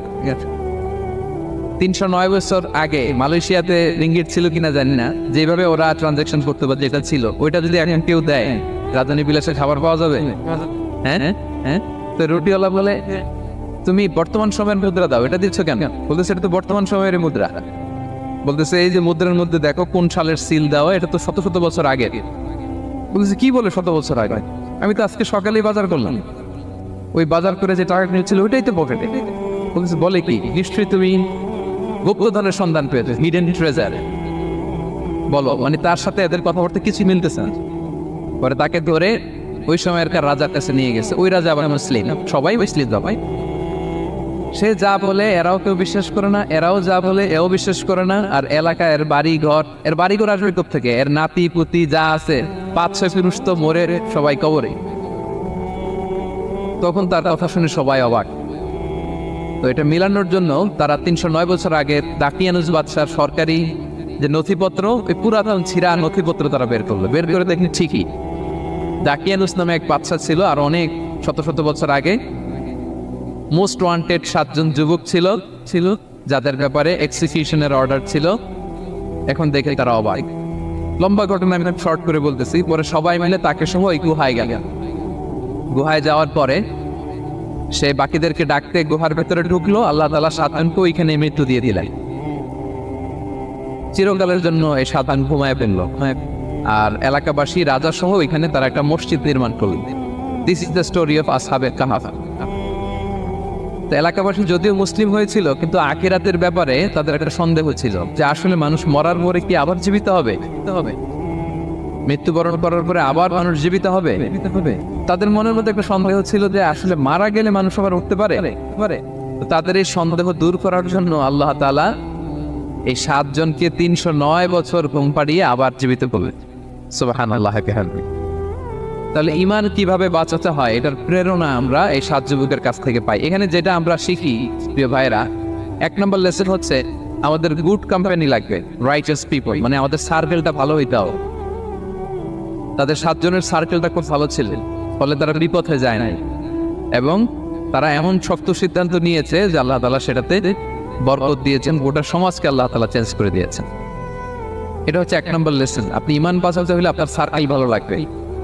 309 বছর আগে মালয়েশিয়াতে রিঙ্গিট ছিল কিনা জানি না, যেভাবে ওরা ট্রানজাকশন করতে পারে, যেটা ছিল ওইটা যদি এখন কেউ দেয়, রাজধানী বিলাসে খাবার পাওয়া যাবে? হ্যাঁ। তো রুটিওয়ালা বলে, তুমি বর্তমান সময়ের মুদ্রা দাও, এটা দিচ্ছ কেন? বলতেছে, এটা তো বর্তমান সময়ের মুদ্রা। বলতেছে, এই যে মুদ্রার মধ্যে দেখো কোন সালের সিল দেওয়া, এটা তো শত শত বছর আগে। বলতেছে, কি বলে শত বছর আগে? আমি তো আজকে সকালেই বাজার করলাম, ওই বাজার করে যে টাকা কিনেছিল ওইটাই তো পকেটে। বলতেছে, বলে কি? নিশ্চয়ই তুমি গুপ্তধনের সন্ধান পেয়েছে, হিডেন ট্রেজার। বলো, মানে তার সাথে এদের কথাবার্তা কিছু মিলতেছে না। পরে তাকে ধরে ওই সময়কার রাজার কাছে নিয়ে গেছে। ওই রাজা আবার মুসলিম, সবাই মুসলিম ভাই। সে যা বলে এরাও কেউ বিশ্বাস করে না, এরাও যা বলে এও বিশ্বাস করে না। আর এলাকা এর বাড়ি ঘর আসবে থেকে, এর নাতি পুতি যা আছে 5-6 পুরুষ তো মরে সবাই কবরে। তখন তার কথা শুনে সবাই অবাক। তো এটা মিলানোর জন্য তারা 309 বছর আগে দাকিয়ানুস বাদশার সরকারি যে নথিপত্র, ওই পুরাতন ছিঁড়া নথিপত্র তারা বের করলো। বের করে দেখেন ঠিকই দাকিয়ানুস নামে এক বাদশা ছিল, আর অনেক শত শত বছর আগে মোস্ট ওয়ান্টেড 7 জন যুবক ছিল যাদের ব্যাপারে এক্সিকিউশনের অর্ডার ছিল। এখন দেখে তারা অবাক। লম্বা ঘটনা আমি শর্ট করে বলতেছি। পরে সবাই মিলে তাকে সহ এই গুহায় গেল। গুহায় যাওয়ার পরে সে বাকিদেরকে ডাকতে গুহার ভেতরে ঢুকলো। আল্লাহ তাআলা 7 জনকে ওইখানে মৃত্যু দিয়ে দিলেন। চিরকালের জন্য এই 7 জন ঘুমায় ফেলল। আর এলাকাবাসী রাজা সহ ওইখানে তারা একটা মসজিদ নির্মাণ করলেন। This is the story of আসহাবে কাহাফ। তো এলাকাবাসী যদিও মুসলিম হয়েছিল, কিন্তু আখিরাতের ব্যাপারে তাদের একটা সন্দেহ ছিল যে আসলে মানুষ মরার পরে কি আবার জীবিত হবে, মৃত্যুবরণ করার পরে আবার মানুষ জীবিত হবে। তাদের মনের মধ্যে একটা সন্দেহ ছিল যে আসলে মারা গেলে মানুষ আবার উঠতে পারে। তো তাদের এই সন্দেহ দূর করার জন্য আল্লাহ তাআলা এই 7 জনকে 309 বছর ঘুম পাড়িয়ে আবার জীবিত করলেন। সুবহানাল্লাহ। তাহলে ঈমান কিভাবে বাঁচাতে হয় এটার প্রেরণা আমরা এই 7 যুবকের কাছ থেকে পাই। এখানে যেটা আমরা শিখি প্রিয় ভাইরা, 1 নম্বর লেসন হচ্ছে আমাদের গুড কোম্পানি লাগবে, রাইচাস পিপল, মানে আমাদের সার্কেলটা ভালো হইতে হবে। তাদের 7 জনের সার্কেলটা খুব ভালো ছিল, ফলে তারা বিপথে যায় নাই এবং তারা এমন শক্ত সিদ্ধান্ত নিয়েছে যে আল্লাহ তাআলা সেটাতে বরকত দিয়েছেন, গোটা সমাজকে আল্লাহ তাআলা চেঞ্জ করে দিয়েছেন। এটা হচ্ছে 1 নম্বর লেসন। আপনি ঈমান বাঁচাতে হলে আপনার সার্কেল ভালো লাগবে।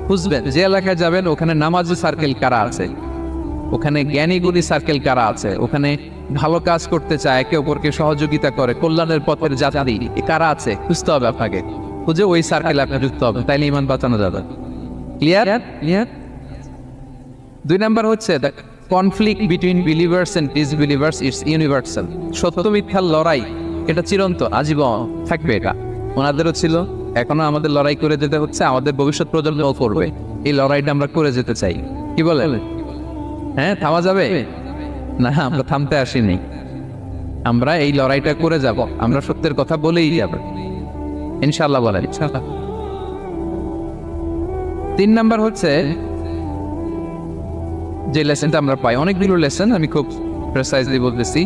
বুঝবেন যে এলাকায় যাবেন ওখানে নামাজি সার্কেল কারা আছে, ওখানে জ্ঞানীগুণী সার্কেল কারা আছে, ওখানে ভালো কাজ করতে চায়, একে অপরকে সহযোগিতা করে, কল্যাণের পথের যাত্রী কারা আছে খুঁজতে হবে আপনাকে। খুঁজে ওই সার্কেলে আপনি যুক্ত হবে, তাইলে ঈমান বাঁচানো যাবে। ক্লিয়ার? 2 নাম্বার হচ্ছে the conflict between believers and disbelievers is universal. সত্য মিথ্যার লড়াই এটা চিরন্তন, আজীবন থাকবে। এটা ওনাদেরও ছিল, এখনো আমাদের লড়াই করে যেতে হচ্ছে, আমাদের ভবিষ্যৎ প্রজন্মও করবে। এই লড়াইটা আমরা করে যেতে চাই। কি বলে? হ্যাঁ, থামা যাবে না? আমরা থামতে আসিনি, আমরা এই লড়াইটা করে যাব। আমরা সত্যের কথা বলেই যাব ইনশাআল্লাহ। বলেন ইনশাআল্লাহ। 3 নাম্বার হচ্ছে যে লেসনটা আমরা পাই, অনেকগুলো লেসন, আমি খুব প্রেসাইজলি বলতেছি।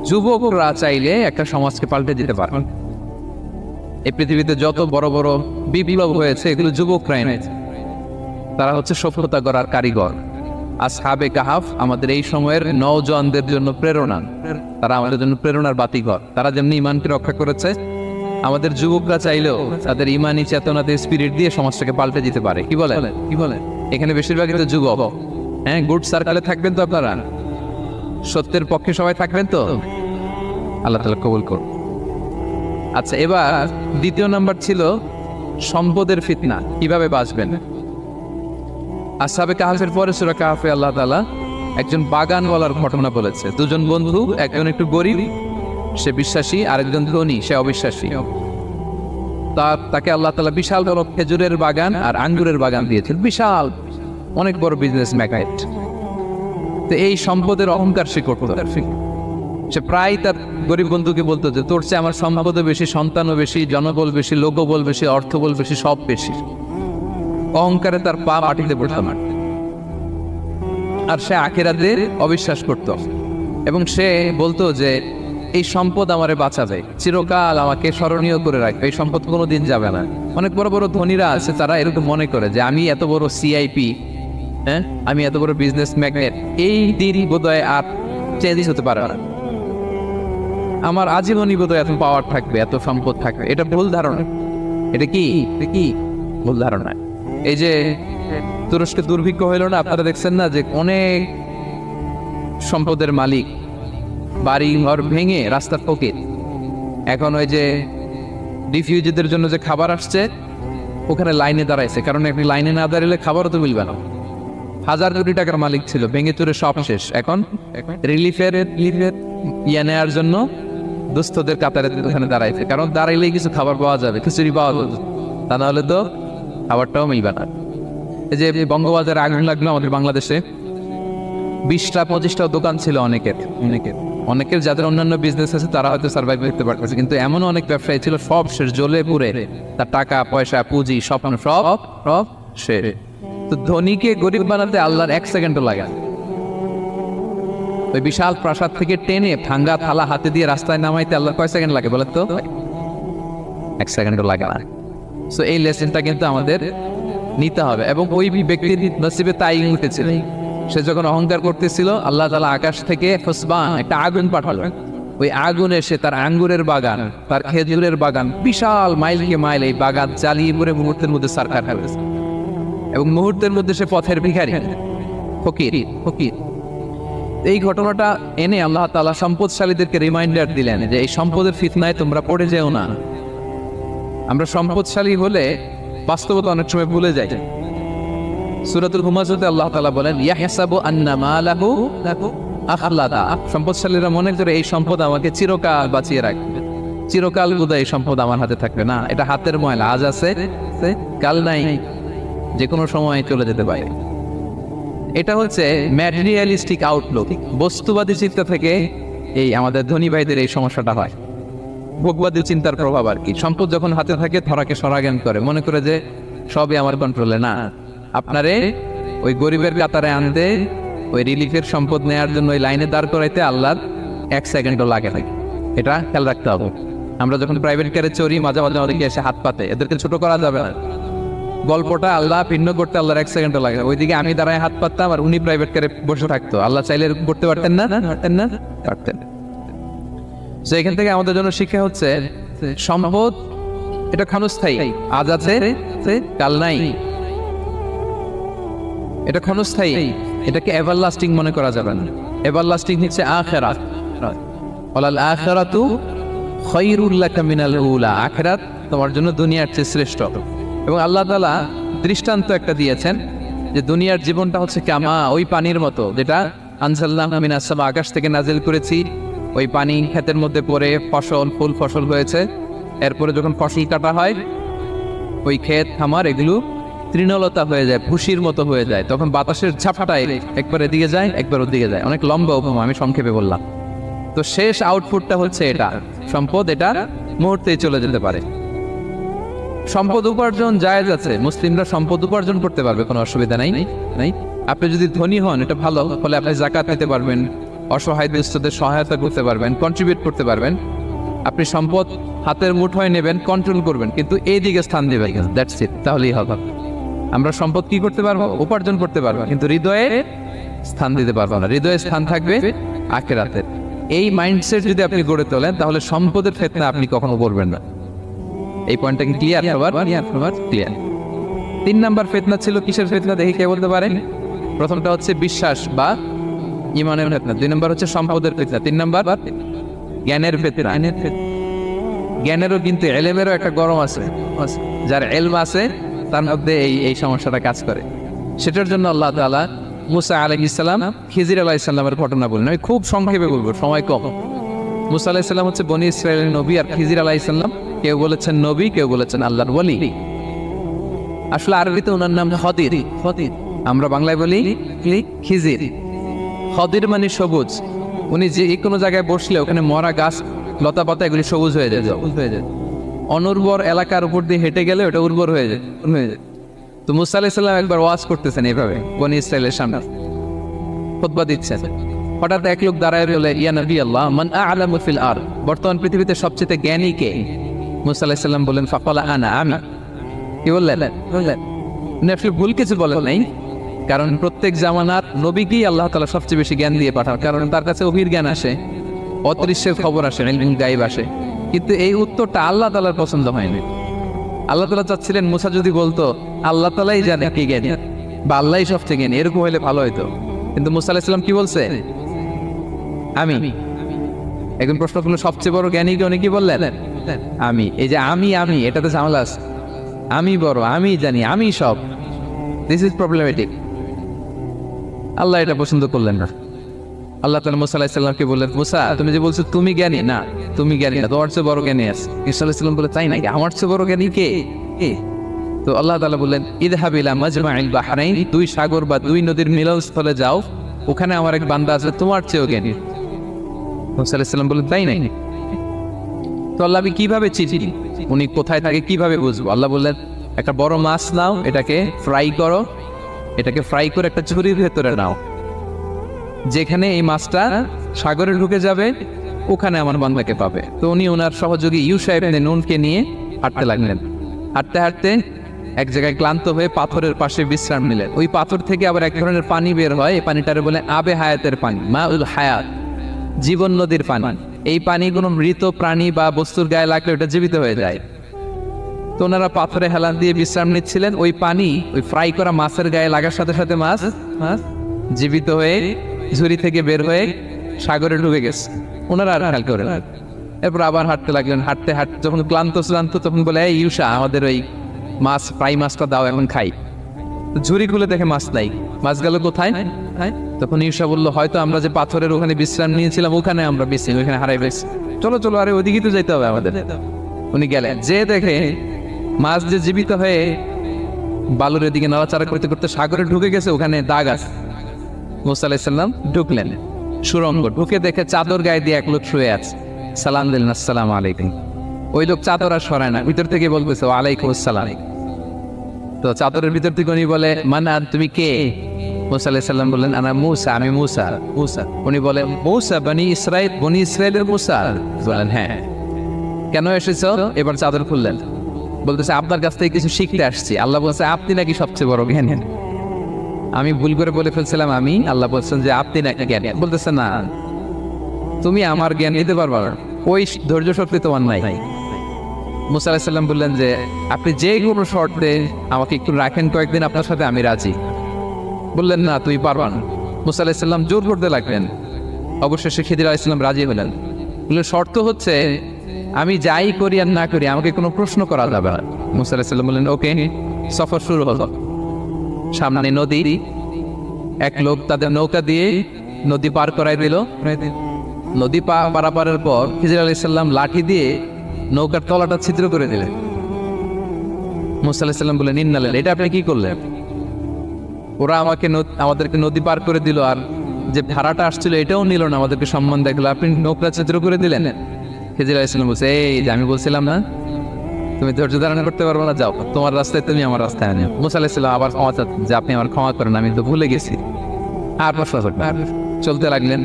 যুবকরা চাইলে একটা সমাজকে পাল্টে দিতে পারে। এই পৃথিবীতে যত বড় বড় বিপ্লব হয়েছে এগুলো যুবকরাই এনেছে। তারা হচ্ছে সভ্যতা গড়ার কারিগর। আসহাবে কাহাফ আমাদের এই সময়ের নওজওয়ানদের জন্য প্রেরণা, তারা আমাদের জন্য প্রেরণার বাতিঘর। তারা যেমনি ঈমানকে রক্ষা করেছে, আমাদের যুবকরা চাইলেও তাদের ঈমানি চেতনাতে স্পিরিট দিয়ে সমাজটাকে পাল্টে দিতে পারে। কি বলে? এখানে বেশিরভাগই তো যুবক। হ্যাঁ, গুড সার্কেলে থাকবেন তো আপনারা, সত্যের পক্ষে সবাই থাকবেন তো, আল্লাহ তাআলা কবুল করুন। আচ্ছা, এবার 2 নাম্বার ছিল সম্পদের ফিতনা, কিভাবে বাঁচবেন। আসহাবে কাহাফের পরে সূরা কাহাফে আল্লাহ তাআলা একজন বাগানওয়ালার ঘটনা বলেছে। 2 জন বন্ধু, একজন একটু গরিব, সে বিশ্বাসী, আরেকজন ধনী, সে অবিশ্বাসী। তাকে আল্লাহ তাআলা বিশাল বড় খেজুরের বাগান আর আঙ্গুরের বাগান দিয়েছেন, বিশাল অনেক বড় বিজনেস ম্যাগনাইট। তো এই সম্পদের অহংকার সে করত। সে প্রায় তার গরিব বন্ধুকে বলতো যে তোর চেয়ে আমার সম্পদও বেশি, সন্তানও বেশি, জনবল বেশি, লোকবল বেশি, অর্থবল বেশি, সব বেশি। অহংকারে তার পা মাটিতে পড়তো। আর সে আখিরাতে অবিশ্বাস করত এবং সে বলতো যে এই সম্পদ আমারে বাঁচাবে, চিরকাল আমাকে স্মরণীয় করে রাখবে, এই সম্পদ কোনোদিন যাবে না। অনেক বড় বড় ধনীরা আছে, তারা এরকম মনে করে যে আমি এত বড় সিআইপি, হ্যাঁ, আমি এত বড় বিজনেস ম্যাগনেট, এই দিন বোধহয় আর চেঞ্জ হতে পারে না, আমার আজীবনই বোধহয় এত পাওয়ার থাকবে, এত সম্পদ থাকবে। এটা ভুল ধারণা। এটা কি ভুল ধারণা। এই যে তুরস্কে দুর্ভিক্ষ হইল না, আপনারা দেখছেন না যে অনেক সম্পদের মালিক বাড়ি ঘর ভেঙে রাস্তার ফকির। এখন ওই যে রিফিউজিদের জন্য যে খাবার আসছে ওখানে লাইনে দাঁড়াইছে, কারণ আপনি লাইনে না দাঁড়ালে খাবারও তো মিলবে না। 1000 কোটি টাকার মালিক ছিল, ভেঙে চুরে সব শেষ। এখন রিলিফের নেওয়ার জন্য দুস্থদের কাতারে ওখানে দাঁড়াইছে, কারণ দাঁড়াইলেই কিছু খাবার পাওয়া যাবে, খিচুড়ি পাওয়া যাবে, তা নাহলে তো খাবারটাও মিলবে না। এই যে বঙ্গবাজারে আগুন লাগলো আমাদের বাংলাদেশে, 20টা 25টা দোকান ছিল অনেকের যাদের অন্যান্য বিজনেস আছে তারা হয়তো সার্ভাইভ করতে পারতেছে, কিন্তু এমন অনেক ব্যবসায়ী ছিল সব শেষ, জ্বলে পুড়ে তার টাকা পয়সা পুঁজি স্বপ্ন সব শেষ। তো ধনীকে গরিব বানাতে আল্লাহর 1 সেকেন্ডও লাগে। ওই বিশাল প্রাসাদ থেকে টেনে ভাঙ্গা থালা হাতে দিয়ে রাস্তায় নামাইতে আল্লাহর কয় সেকেন্ড লাগে বলেন তো? 1 সেকেন্ডও লাগে না। সো এই লেসনটা কিন্তু আমাদের নিতে হবে। এবং ওই ব্যক্তির নসিবে তাই উঠেছিল, সে যখন অহংকার করতেছিল আল্লাহ তাআলা আকাশ থেকে ফুসবান একটা আগুন পাঠালো। ওই আগুন এসে তার আঙ্গুরের বাগান, তার খেজুরের বাগান, বিশাল মাইলকে মাইল এই বাগান জ্বালিয়ে পুরে মুহূর্তের মধ্যে সারকার হয়েছে। এবং মুহূর্তের মধ্যে সে পথের ভিখারি, ফকির। এই ঘটনাটা এনে আল্লাহ তাআলা সম্পদশালীদেরকে রিমাইন্ডার দিলেন যে এই সম্পদের ফিতনায় তোমরা পড়ে যেও না। আমরা সম্পদশালী হলে বাস্তবতা অনেক সময় ভুলে যাই। সূরাতুল হুমাযাতে আল্লাহ তাআলা বলেন ইয়াহসাবু আন্না মালাহু আখলাদা, সম্পদশালীরা মনে করে এই সম্পদ আমাকে চিরকাল বাঁচিয়ে রাখবে, চিরকাল বোধহয় এই সম্পদ আমার হাতে থাকবে। না, এটা হাতের ময়লা, আজ আছে কাল নাই, যে কোনো সময় চলে যেতে পারে। এটা হচ্ছে ম্যাটেরিয়ালিস্টিক আউটলুক, বস্তুবাদী চিন্তা থেকে এই আমাদের ধনী ভাইদের এই সমস্যাটা হয়। ভোগবাদী চিন্তার প্রভাব আর কি। সম্পদ যখন হাতে থাকে ধরাকে সরাজ্ঞান করে, মনে করে যে সবই আমার কন্ট্রোলে। না, আপনারে ওই গরিবের কাতারে আনতে, ওই রিলিফের সম্পদ নেয়ার জন্য ওই লাইনে দাঁড় করাইতে আল্লাহর 1 সেকেন্ডও লাগে না। এটা খেয়াল রাখতে হবে। আমরা যখন প্রাইভেট কারে চড়ি মাঝে মাঝে ওদেরকে এসে হাত পাতে, এদেরকে ছোট করা যাবে না। গল্পটা আল্লাহ ভিন্ন করতে আল্লাহর 1 সেকেন্ডও লাগে। ওইদিকে আমি দাঁড়ায় হাত পাততাম আর উনি প্রাইভেট কারে বসে থাকতো। আল্লাহ চাইলে করতে পারতেন না? পারতেন। তো এখান থেকে আমাদের জন্য শিক্ষা হচ্ছে সম্পদ এটা ক্ষণস্থায়ী, আজ আছে কাল নাই, এটা ক্ষণস্থায়ী, এটাকে এভারলাস্টিং মনে করা যাবে না। এভারলাস্টিং হচ্ছে আখিরাত। ওয়ালাল আখিরাতু খায়রুল লাকা মিনাল উলা, আখিরাত তোমার জন্য দুনিয়ার চেয়ে শ্রেষ্ঠ। এবং আল্লাহ তাআলা দৃষ্টান্ত একটা দিয়েছেন যে দুনিয়ার জীবনটা হচ্ছে কামা, ওই পানির মতো যেটা আনজালনাহু মিনাস সামা, আকাশ থেকে নাজিল করেছি। ওই পানি ক্ষেতের মধ্যে পড়ে ফুল ফসল হয়েছে। এরপরে যখন ফসল কাটা হয় ওই ক্ষেত খামার এগুলো তৃণলতা হয়ে যায়, ভুসির মতো হয়ে যায়। তখন বাতাসের ঝাপটায় একবার এদিকে যায় একবার ওদিকে যায়। অনেক লম্বা উপমা, আমি সংক্ষেপে বললাম। তো শেষ আউটপুটটা হচ্ছে এটা, সম্পদ এটা মুহূর্তেই চলে যেতে পারে। সম্পদ উপার্জন জায়েজ আছে, মুসলিমরা সম্পদ উপার্জন করতে পারবে, কোনো অসুবিধা নাই। আপনি যদি ধনী হন এটা ভালো, ফলে আপনি যাকাত দিতে পারবেন, অসহায় দুস্থদের সহায়তা করতে পারবেন, কন্ট্রিবিউট করতে পারবেন। আপনি সম্পদ হাতের মুঠোয় নেবেন, কন্ট্রোল করবেন, কিন্তু এই দিকে স্থান দেবেন, দ্যাটস ইট, তাহলেই হবে। আমরা সম্পদ কি করতে পারবো? উপার্জন করতে পারবো, কিন্তু হৃদয়ে স্থান দিতে পারবো না। হৃদয়ে স্থান থাকবে আখিরাতের। এই মাইন্ডসেট যদি আপনি গড়ে তোলেন তাহলে সম্পদের ফিতনা আপনি কখনো পড়বেন না। এই পয়েন্টটা কি ক্লিয়ার? ক্লিয়ার। 3 নাম্বার ফিতনা ছিল কিসের ফিতনা দেখি কে বলতে পারেন? প্রথমটা হচ্ছে বিশ্বাস বা ঈমানের ফিতনা, 2 নাম্বার হচ্ছে সম্পদের ফিতনা, 3 নাম্বার জ্ঞানের ফিতনা। জ্ঞানেরও কিন্তু ইলমেরও একটা গরম আছে, যার ইলম আছে তার মধ্যে এই সমস্যাটা কাজ করে। সেটার জন্য আল্লাহ তাআলা মুসা আলাইহিস সালাম, খিজির আলাইহিস সালামের ঘটনা বলেন। আমি খুব সংক্ষেপে বলবো, সময় কম। মুসা আলাইহিস সালাম হচ্ছে বনি ইসরাইলের নবী, আর খিজির আলাইহিস সালাম কেউ বলেছেন নবী, কেউ বলেছেন আল্লাহর ওলি। আসলে আরবিতে ওনার নাম খদির, আমরা বাংলায় বলি খিজির। খদির মানে সবুজ। উনি যে কোনো জায়গায় বসলে ওখানে মরা গাছ লতা পাতা এগুলি সবুজ হয়ে যায়। অনুর্বর এলাকার উপর দিয়ে হেঁটে গেলে ওটা উর্বর হয়ে যায়। তো মুসা আলাইহিস সালাম একবার ওয়াজ করতেছেন এইভাবে বনি ইসরাইলের সামনে, খুতবা দিচ্ছেন। হঠাৎ এক লোক দাঁড়ায় বলে, ইয়া নবী আল্লাহ, মান আ'লামু ফিল আরদ, বর্তমান পৃথিবীতে সবচেয়ে জ্ঞানী কে? মুসা আলাইহিস সালাম বলেন, ফাকালা আনা, আমি। কি বললেন? উনি আসলে ভুল কিছু বলেন নাই, কারণ প্রত্যেক জামানার নবীকেই আল্লাহ তাআলা সবচেয়ে বেশি জ্ঞান দিয়ে পাঠান, কারণ তার কাছে ওহীর জ্ঞান আসে, অদৃশ্যের খবর আসে, ইলমুল গায়ব আসে। কিন্তু এই উত্তরটা আল্লাহ তাআলার পছন্দ হয়নি। আল্লাহ তাআলা চাচ্ছিলেন মুসা যদি বলতো আল্লাহ তাআলাই জানে কি জ্ঞানী বা আল্লাহই সবচেয়ে জ্ঞানী, এরকম হলে ভালো হতো। কিন্তু মুসা আলাইহিস সালাম কি বলছে? আমি। এখন প্রশ্ন করলো সবচেয়ে বড় জ্ঞানী কে? উনি কি বললেন? আমি। এই যে আমি এটাতে ঝামেলা আছে। আমি বড়, আমি জানি, আমি সব, দিস ইজ প্রবলেমেটিক। আল্লাহ এটা পছন্দ করলেন না। আল্লাহ তাআলা মুসা আলাইহিস সালামকে বললেন, মুসা তুমি যে বলছো তুমি জ্ঞানী, না তুমি জ্ঞানী না, তোমার চেয়ে বড় জ্ঞানী আছে। ঈসা আলাইহিস সালাম বলে, তাই নাকি? আমার চেয়ে বড় জ্ঞানী কে? তো আল্লাহ তাআলা বললেন ইযহাব ইলা মাজমাইল বাহরাইন, দুই সাগর বা দুই নদীর মিলনস্থলে যাও, ওখানে আমার এক বান্দা আছে তোমার চেয়েও জ্ঞানী। মুসা আলাইহিস সালাম বললেন তাই নাই? তো আল্লাহ আমি কিভাবে চিনি উনি কোথায় থাকে, কিভাবে বুঝবো? আল্লাহ বললেন একটা বড় মাছ নাও, এটাকে ফ্রাই করো, এটাকে ফ্রাই করে একটা ঝুড়ির ভেতরে নাও, যেখানে এই মাছটা সাগরে ঢুকে যাবে ওখানে আমার বান্দাকে পাবে। তো উনি ওনার সহযোগী ইউশা ইবনে নুনকে নিয়ে হাঁটতে লাগলেন। হাঁটতে হাঁটতে এক জায়গায় ক্লান্ত হয়ে পাথরের পাশে বিশ্রাম নিলেন। ওই পাথর থেকে আবার এক ধরনের পানি বের হয়, এই পানিটারে বলে আবে হায়াতের পানি, মাউল হায়াত, জীবন নদীর পানি। এই পানি কোনো মৃত প্রাণী বা বস্তুর গায়ে লাগলে ওটা জীবিত হয়ে যায়। তো ওনারা পাথরে হেলান দিয়ে বিশ্রাম নিচ্ছিলেন, ওই পানি ওই ফ্রাই করা মাছের গায়ে লাগার সাথে সাথে মাছ জীবিত হয়ে ঝুড়ি থেকে বের হয়ে সাগরে ঢুকে গেছে। ওনারা আর খেয়াল করে না। এরপর আবার হাঁটতে লাগলেন। হাঁটতে হাঁটতে যখন ক্লান্ত তখন বলে এই ইউশা, আমাদের ওই মাছ ফ্রাই মাছটা দাও, এখন খাই। তো ঝুড়ি খুলে দেখে মাছ নাই। মাছ গেল কোথায়? তখন ইউশা বললো হয়তো আমরা যে পাথরের ওখানে বিশ্রাম নিয়েছিলাম ওখানে আমরা বিশ্রাম, ওখানে হারাই ফেলছি। চলো চলো, আরে ওইদিকে তো যেতে হবে আমাদের। উনি গেলেন, যে দেখে মাছ যে জীবিত হয়ে বালুর দিকে নাড়াচাড়া করতে করতে সাগরে ঢুকে গেছে, ওখানে দাগ আছে। মুসা আলাইহিস সালাম ঢুকলেন সুরঙ্গ, ঢুকে দেখে চাদর গায়ে দিয়ে এক লোক শুয়ে আছে। সালাম দিলেন, আসসালামু আলাইকুম। ওই লোক চাদর আর সরায় না, ভিতর থেকে বলতেছে ওয়ালাইকুম আসসালাম। তো চাদরের ভিতর থেকে উনি বলে মানা, তুমি কে? মুসা আলাইহিস সালাম বললেন আনা মুসা, আমি মুসা। উনি বলে মুসা বনি ইসরাইল, বনি ইসরাইলের মুসা? বলেন হ্যাঁ। কেন এসেছো? এবার চাদর খুললেন, বলতেছে আপনার কাছ থেকে কিছু শিখতে আসছি। আল্লাহ বলছে আপনি নাকি সবচেয়ে বড় জ্ঞানী। আমি ভুল করে বলে ফেলছিলাম আমি, আল্লাহ বলছেন যে আপনি নাকি জ্ঞানী। বলতেছে না, তুমি আমার জ্ঞান নিতে পারবা না, ওই ধৈর্য শক্তি তোমার নাই। মুসা আলাইহিস সালাম বললেন যে আপনি যে কোনো শর্তে আমাকে একটু রাখেন কয়েকদিন, আপনার সাথে আমি রাজি। বললেন না তুই পারবা না। মুসা আলাইহিস সালাম জোর করতে লাগলেন। অবশেষে খিদির আলাইহিস সালাম রাজি হলেন। বললেন শর্ত হচ্ছে আমি যাই করি আর না করি আমাকে কোনো প্রশ্ন করা যাবে না। মুসা আলাইহিস সালাম বললেন ওকে। সফর শুরু হলো। সামনে নদী, এক লোক তাদের নৌকা দিয়ে নদী পার করাই দিল। নদী পারাপারের পর খিজির আলাইহিস সালাম লাঠি দিয়ে নৌকার তলাটা ছিদ্র করে দিলেন। মুসা আলাইহিস সালাম বললেন ইন্নালিল্লাহ, এটা আপনি কি করলেন? ওরা আমাদেরকে নদী পার করে দিল, আর যে ভাড়াটা আসছিল এটাও নিল না, আমাদেরকে সম্মান দেখলো, আপনি নৌকা ছিদ্র করে দিলেন। খিজির আলাইহিস সালাম বলছে এই যে আমি বলছিলাম না তুমি ধৈর্য ধারণ করতে পারবো না, যাও তোমার রাস্তায় তুমি আমার রাস্তায় আনো। মুসা আলাইহিস সালাম আবার ক্ষমা চাচ্ছেন যে আপনি আমার ক্ষমা করেন, আমি তো ভুলে গেছি। আর চলতে লাগলেন।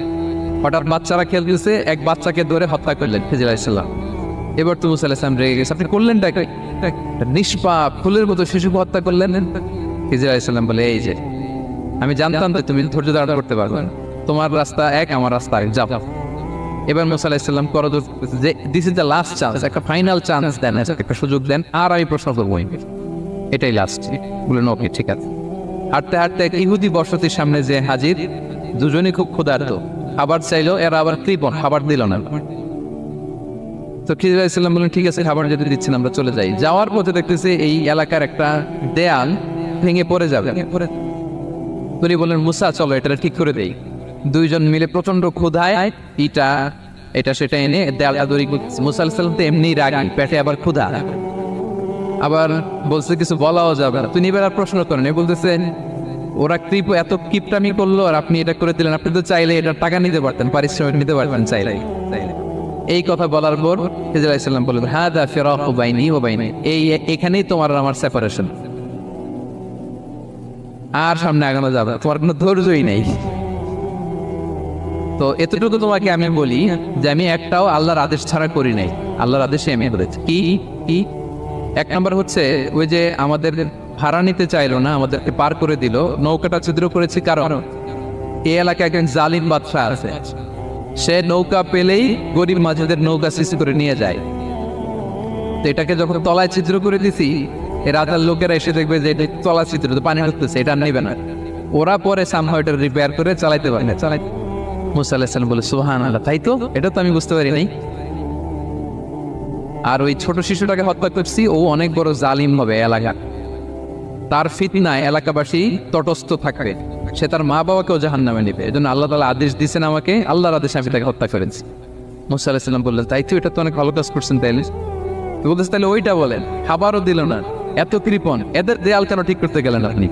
হঠাৎ বাচ্চারা খেলতেছে, এক বাচ্চাকে ধরে হত্যা করলেন খিজির আলাইহিস সালাম। এবার তো মুসা আলাইহিস সালাম রেগে গেছে, আপনি করলেন নিষ্পাপ ফুলের মতো শিশুকে হত্যা করলেন। খিজির আলাইহিস সালাম বলে এই যে আমি জানতাম যে তুমি ধৈর্য ধারণ করতে পারবে না, তোমার রাস্তা এক আমার রাস্তা এক, যাও। এবার মুসা আলাইহিস সালাম করজোর যে this is the last chance, একটা ফাইনাল চান্স দেন, একটা সুযোগ দেন, আর আমি প্রশ্ন করবো, এটাই লাস্ট। বললেন ওকে ঠিক আছে। হাঁটতে হাঁটতে এক ইহুদি বসতির সামনে যে হাজির, দুজনই খুব ক্ষুধার্ত, খাবার চাইলো, এরা আবার কৃপণ, খাবার দিল না। তো খিজির আলাইহিস সালাম বললেন ঠিক আছে খাবার যদি দিচ্ছেন আমরা চলে যাই। যাওয়ার পথে দেখতেছে এই এলাকার একটা দেয়াল ভেঙে পড়ে যাবে। তিনি বললেন মুসা চলো এটা ঠিক করে দেই। দুইজন মিলে প্রচন্ড ক্ষুধায় এটা সেটা এনে দেয়ালটা তৈরি করছে। মুসা আলাইহিস সালাম তো এমনি রাগী, পেটে আবার ক্ষুধা, আবার বলছে কিছু বলাও যাবে না। তিনি এবার প্রশ্ন করেন, বলতেছেন ওরা এত কিপটামি করলো আর আপনি এটা করে দিলেন, আপনি তো চাইলে এটা টাকা নিতে পারতেন, পারিশ্রমিক নিতে পারতেন চাইলে। এই কথা বলার পর খিজির আলাইহিস সালাম বললেন হাদা ফিরাকু বাইনি ওয়া বাইনি, এখানেই তোমার আর আমার সেপারেশন, আর সামনে আগানো যাবে, তোমার কোনো ধৈর্যই নেই। তো এতটুকু তোমাকে আমি বলি যে আমি একটাও আল্লাহর আদেশ ছাড়া করি নাই, আল্লাহর আদেশে আমি করেছি। কি এক নাম্বার হচ্ছে ওই যে আমাদের ভাড়া নিতে চাইলো না, আমাদেরকে পার করে দিল, নৌকাটা ছিদ্র করেছি কারণ এই এলাকায় একজন জালিম বাদশা আছে, সে নৌকা পেলেই গরিব মাঝিদের নৌকা সৃষ্টি করে নিয়ে যায়। তো এটাকে যখন তলায় ছিদ্র করে দিছি, এই রাজার লোকেরা এসে দেখবে যে এটা তলা ছিদ্র, তো পানি হচ্ছে, এটা নেবে না, ওরা পরে সামহাও এটা রিপেয়ার করে চালাইতে পারে না। মুসা আলাইহিস সালাম বলে সুবহানাল্লাহ, তাই তো, এটা তো আমি বুঝতে পারি নাই। আর ওই ছোট শিশুটাকে হত্যা করছি, ও অনেক বড় জালিম হবে এলাকা, তার ফিতনায় এলাকাবাসী তটস্থ থাকবে, সে তার মা বাবাকেও জাহান্নামে নেবে, এজন্য আল্লাহ তাআলা আদেশ দিয়েছেন আমাকে, আল্লাহর আদেশে আমি তাকে হত্যা করেছি। মুসা আলাইহিস সালাম বললেন তাই তো, এটা তো অনেক ভালো কাজ করছেন তাইলে। বলতেছে তাহলে ওইটা বলেন, খাবারও দিল না, এত কৃপণ, এদের দেয়াল কেন ঠিক করতে গেলেন আপনি?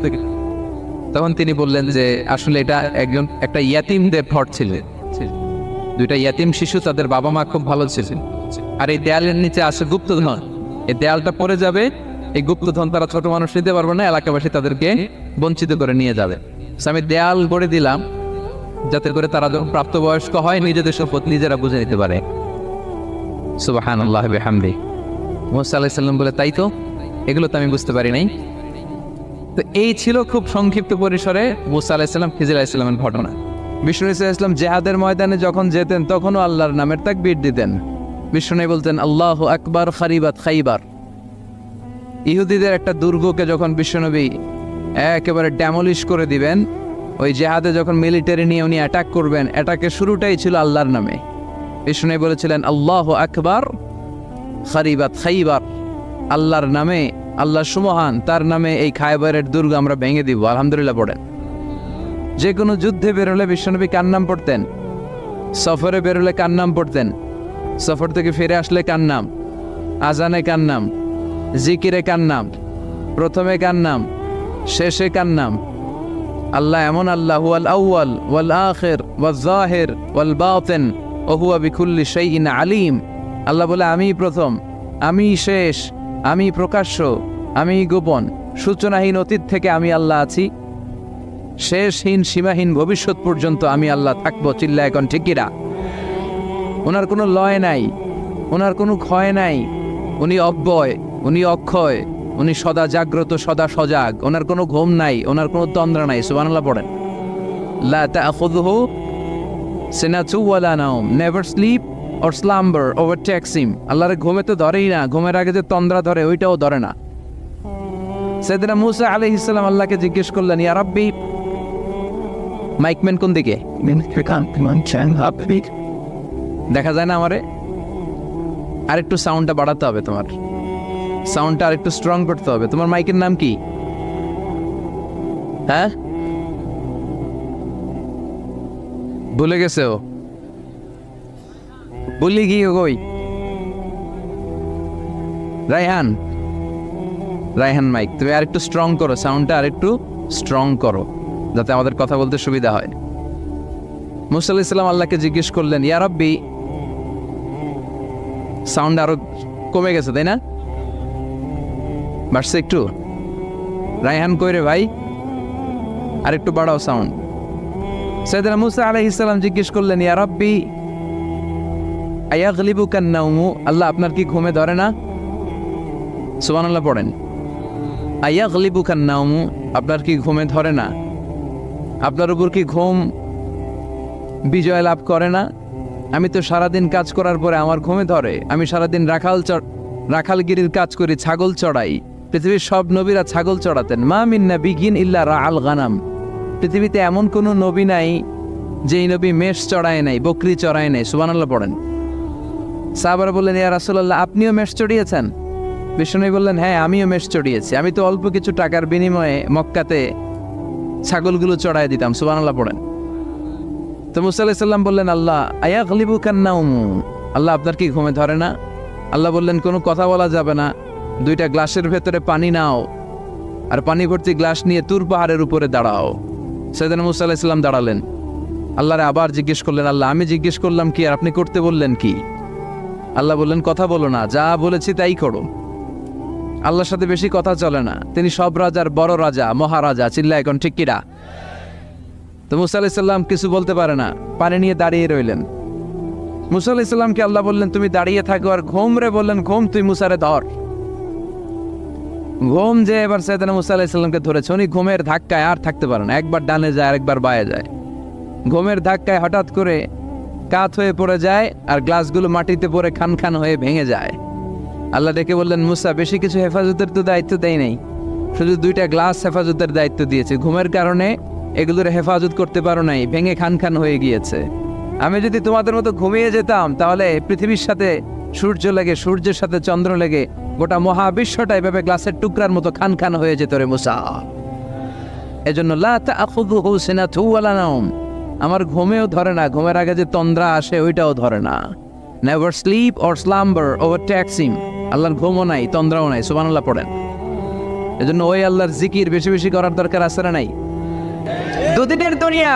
তখন তিনি বললেন যে আসলে এটা একটা ইয়াতিমদের ঘর ছিল, দুইটা ইয়াতিম শিশু, তাদের বাবা মা খুব ভালো ছিলেন, আর এই দেয়ালের নিচে আছে গুপ্তধন, এই দেয়ালটা পড়ে যাবে, এই গুপ্তধন তারা ছোট মানুষ নিতে পারবে না, এলাকাবাসী তাদেরকে বঞ্চিত করে নিয়ে যাবে। আমি দেয়াল গড়ে দিলাম যাতে করে তারা যখন প্রাপ্তবয়স্ক হয় নিজেদের সম্পদ নিজেরা বুঝে নিতে পারে। সুবহানাল্লাহ ওয়া বিহামদিহি। মুসা আলাইহিস সালাম বলে, তাই তো, এগুলো তো আমি বুঝতে পারি নাই। তো এই ছিল খুব সংক্ষিপ্ত পরিসরে মুসা আলাইহিস সালাম খিজির আলাইহিস সালামের ঘটনা। বিষ্ণু ইসলাম জেহাদের ময়দানে যখন যেতেন তখনও আল্লাহর নামের তাকবীর দিতেন। বিষ্ণু বলতেন আল্লাহু আকবার খারিবাত খাইবার। ইহুদিদের একটা দুর্গকে যখন বিশ্বনবী একেবারে ড্যামলিশ করে দিবেন, ওই জেহাদে যখন মিলিটারি নিয়ে উনি অ্যাটাক করবেন, অ্যাটাকের শুরুটাই ছিল আল্লাহর নামে। বিষ্ণু বলেছিলেন আল্লাহু আকবার খারিবাত খাইবার, আল্লাহর নামে, আল্লাহ সুমহান, তার নামে এই খায়বারের দুর্গ আমরা ভেঙে দিব। আলহামদুলিল্লাহ পড়েন। যে কোনো যুদ্ধে বেরোলে বিশ্বনবী কার নাম পড়তেন? সফরে বেরোলে কার নাম পড়তেন? সফর থেকে ফিরে আসলে কার নাম? আজানে কার নাম? জিকিরে কার নাম? প্রথমে কার নাম? শেষে কার নাম? আল্লাহ এমন আল্লাহ, হুয়াল আউয়াল ওয়াল আখির ওয়াল যাহির ওয়াল বাতিন ওয়া হুয়া বিকুল্লি শাইইন আলিম। আল্লাহ বলে আমি প্রথম, আমি শেষ, আমি প্রকাশ্য, আমি গোপন, সূচনাহীন অতীত থেকে আমি আল্লাহ আছি, শেষহীন সীমাহীন ভবিষ্যৎ পর্যন্ত আমি আল্লাহ থাকবো। চিল্লা এখন ঠিক কিনা? ওনার কোনো লয় নাই, ওনার কোনো ক্ষয় নাই, উনি অব্যয়, উনি অক্ষয়, উনি সদা জাগ্রত, সদা সজাগ, ওনার কোনো ঘুম নাই, ওনার কোনো তন্দ্রা নাই। সুবহানাল্লাহ পড়েন। লা তাখুযুহু সিনাতুন ওয়ালা নাওম, never sleep or slumber overtakes him. আল্লাহর ঘুমে তো ধরেই না, ঘুমের আগে যে তন্দ্রা ধরে ওইটাও ধরে না। সাইয়েদনা মুসা আলাইহিস সালাম আল্লাহকে জিজ্ঞেস করলেন, ইয়া রাব্বি, মাইকম্যান কোন দিকে? দেখা যায় না আমারে? আরেকটু সাউন্ডটা বাড়াতে হবে, তোমার সাউন্ডটা আরেকটু স্ট্রং করতে হবে। তোমার মাইকের নাম কি? হ্যাঁ, ভুলে গেছে ও? বলি কি কই? রায়হান, রায়হান মাইক তুমি আরেকটু স্ট্রং করো, সাউন্ডটা আরেকটু স্ট্রং করো যাতে আমাদের কথা বলতে সুবিধা হয়। মুসা আলাইহিস সালাম আল্লাহকে জিজ্ঞেস করলেন, ইয়া রাব্বি, সাউন্ড আরো কমে গেছে তাই না? বাড়ছে একটু? রায়হান কই রে ভাই, আরেকটু বাড়াও সাউন্ড। সাইয়েদনা মুসা আলাইহিস সালাম জিজ্ঞেস করলেন, ইয়া রাব্বি আয়াগলিবুকান নাওমু, আল্লাহ আপনার কি ঘুমে ধরে না? সুবহানাল্লাহ পড়েন। আয়াগলিবুকান নাওমু, আপনার কি ঘুমে ধরে না? আপনার উপর কি ঘুম বিজয় লাভ করে না? আমি তো সারাদিন কাজ করার পরে আমার ঘুমে ধরে। আমি সারাদিন রাখালগিরির কাজ করি, ছাগল চড়াই। পৃথিবীর সব নবীরা ছাগল চড়াতেন। মা মিন নাবিয়্যিন ইল্লা রাআল গানাম, পৃথিবীতে এমন কোনো নবী নাই যেই নবী মেষ চড়ায় নাই, বকরি চড়ায় নাই। সুবহানাল্লাহ পড়েন। সাহাবারা বললেন, ইয়া রাসূলুল্লাহ, আপনিও মেষ চড়িয়েছেন? বিষ্ণু বললেন, হ্যাঁ আমিও মেষ চড়িয়েছি। আমি তো অল্প কিছু টাকার বিনিময়ে মক্কাতে ছাগলগুলো চড়ায় দিতাম। সুবহানাল্লাহ পড়েন। তো মুসা আলাইহিস সালাম বললেন, আল্লাহ আয়াগলিবুকান নাওম, আল্লাহ আপনার কি ঘুমে ধরে না? আল্লাহ বললেন, কোনো কথা বলা যাবে না, দুইটা গ্লাসের ভেতরে পানি নাও, আর পানি ভর্তি গ্লাস নিয়ে তুর পাহাড়ের উপরে দাঁড়াও। সাইয়েদনা মুসা আলাইহিস সালাম দাঁড়ালেন। আল্লাহরে আবার জিজ্ঞেস করলেন, আল্লাহ আমি জিজ্ঞেস করলাম কি আর আপনি করতে বললেন কি? আল্লাহ বললেন, কথা বলো না, যা বলেছি তাই করো। আল্লাহর সাথে বেশি কথা চলে না, তিনি সব রাজার বড় রাজা, মহারাজা। চিল্লা এখন ঠিক কিনা? তো মুসা আলাইহিস সালাম কিছু বলতে পারে না, পানি নিয়ে দাঁড়িয়ে রইলেন। মুসা আলাইহিস সালামকে আল্লাহ বললেন, তুমি দাঁড়িয়ে থাকো, আর ঘুম রে বললেন, ঘুম তুই মুসারে ধর। ঘুম যে এবার সাইয়েদনা মুসা আলাইহিস সালামকে ধরেছে, উনি ঘুমের ধাক্কায় আর থাকতে পারে না, একবার ডানে যায় আরেকবার বায়ে যায়। ঘুমের ধাক্কায় হঠাৎ করে কাত হয়ে পড়ে যায়, আর গ্লাসগুলো মাটিতে পড়ে খান খান হয়ে ভেঙে যায়। আল্লাহ ডেকে বললেন, মুসা বেশি কিছু হেফাজতের তো দায়িত্ব দেয় নাই, শুধু দুইটা গ্লাস হেফাজতের দায়িত্ব দিয়েছে। ঘুমের কারণে এগুলোর হেফাজত করতে পারো নাই, ভেঙে খান খান হয়ে গিয়েছে। আমি যদি তোমাদের মতো ঘুমিয়ে যেতাম তাহলে পৃথিবীর সাথে সূর্য লেগে, সূর্যের সাথে চন্দ্র লেগে গোটা মহাবিশ্বটা এভাবে গ্লাসের টুকরার মতো খান খান হয়ে যেত রে মুসা। এজন্য লা তাখুযুহু সিনাতুন ওয়ালা নাওম, আমার ঘুমেও ধরে না, ঘুমের আগে যে তন্দ্রা আসে ওইটাও ধরে না। Never sleep or slumber overtakes him, আল্লাহর ঘুমও নাই, তন্দ্রাও নাই। সুবহানাল্লাহ পড়েন। এজন্য ওই আল্লাহর জিকির বেশি বেশি করার দরকার আছে না নাই? দুদিনের দুনিয়া,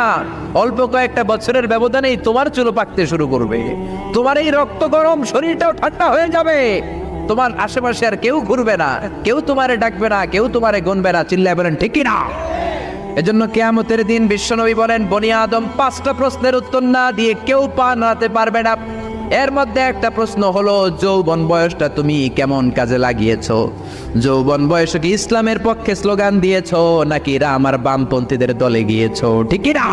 অল্প কয়েকটা বছরের ব্যবধানেই তোমার চুল পাকতে শুরু করবে, তোমার এই রক্ত গরম শরীরটাও ঠান্ডা হয়ে যাবে, তোমার আশেপাশে আর কেউ ঘুরবে না, কেউ তোমারে ডাকবে না, কেউ তোমারে গুনবে না। চিল্লায় বলেন ঠিক কি না? এজন্য কিয়ামতের দিন বিশ্বনবী বলেন, বনি আদম 5টা প্রশ্নের উত্তর না দিয়ে কেউ পা নাড়াতে পারবে না। এর মধ্যে একটা প্রশ্ন হলো, যৌবন বয়সটা তুমি কেমন কাজে লাগিয়েছো? যৌবন বয়সে কি ইসলামের পক্ষে স্লোগান দিয়েছো নাকি আমার বামপন্থীদের দলে গিয়েছো? ঠিক না?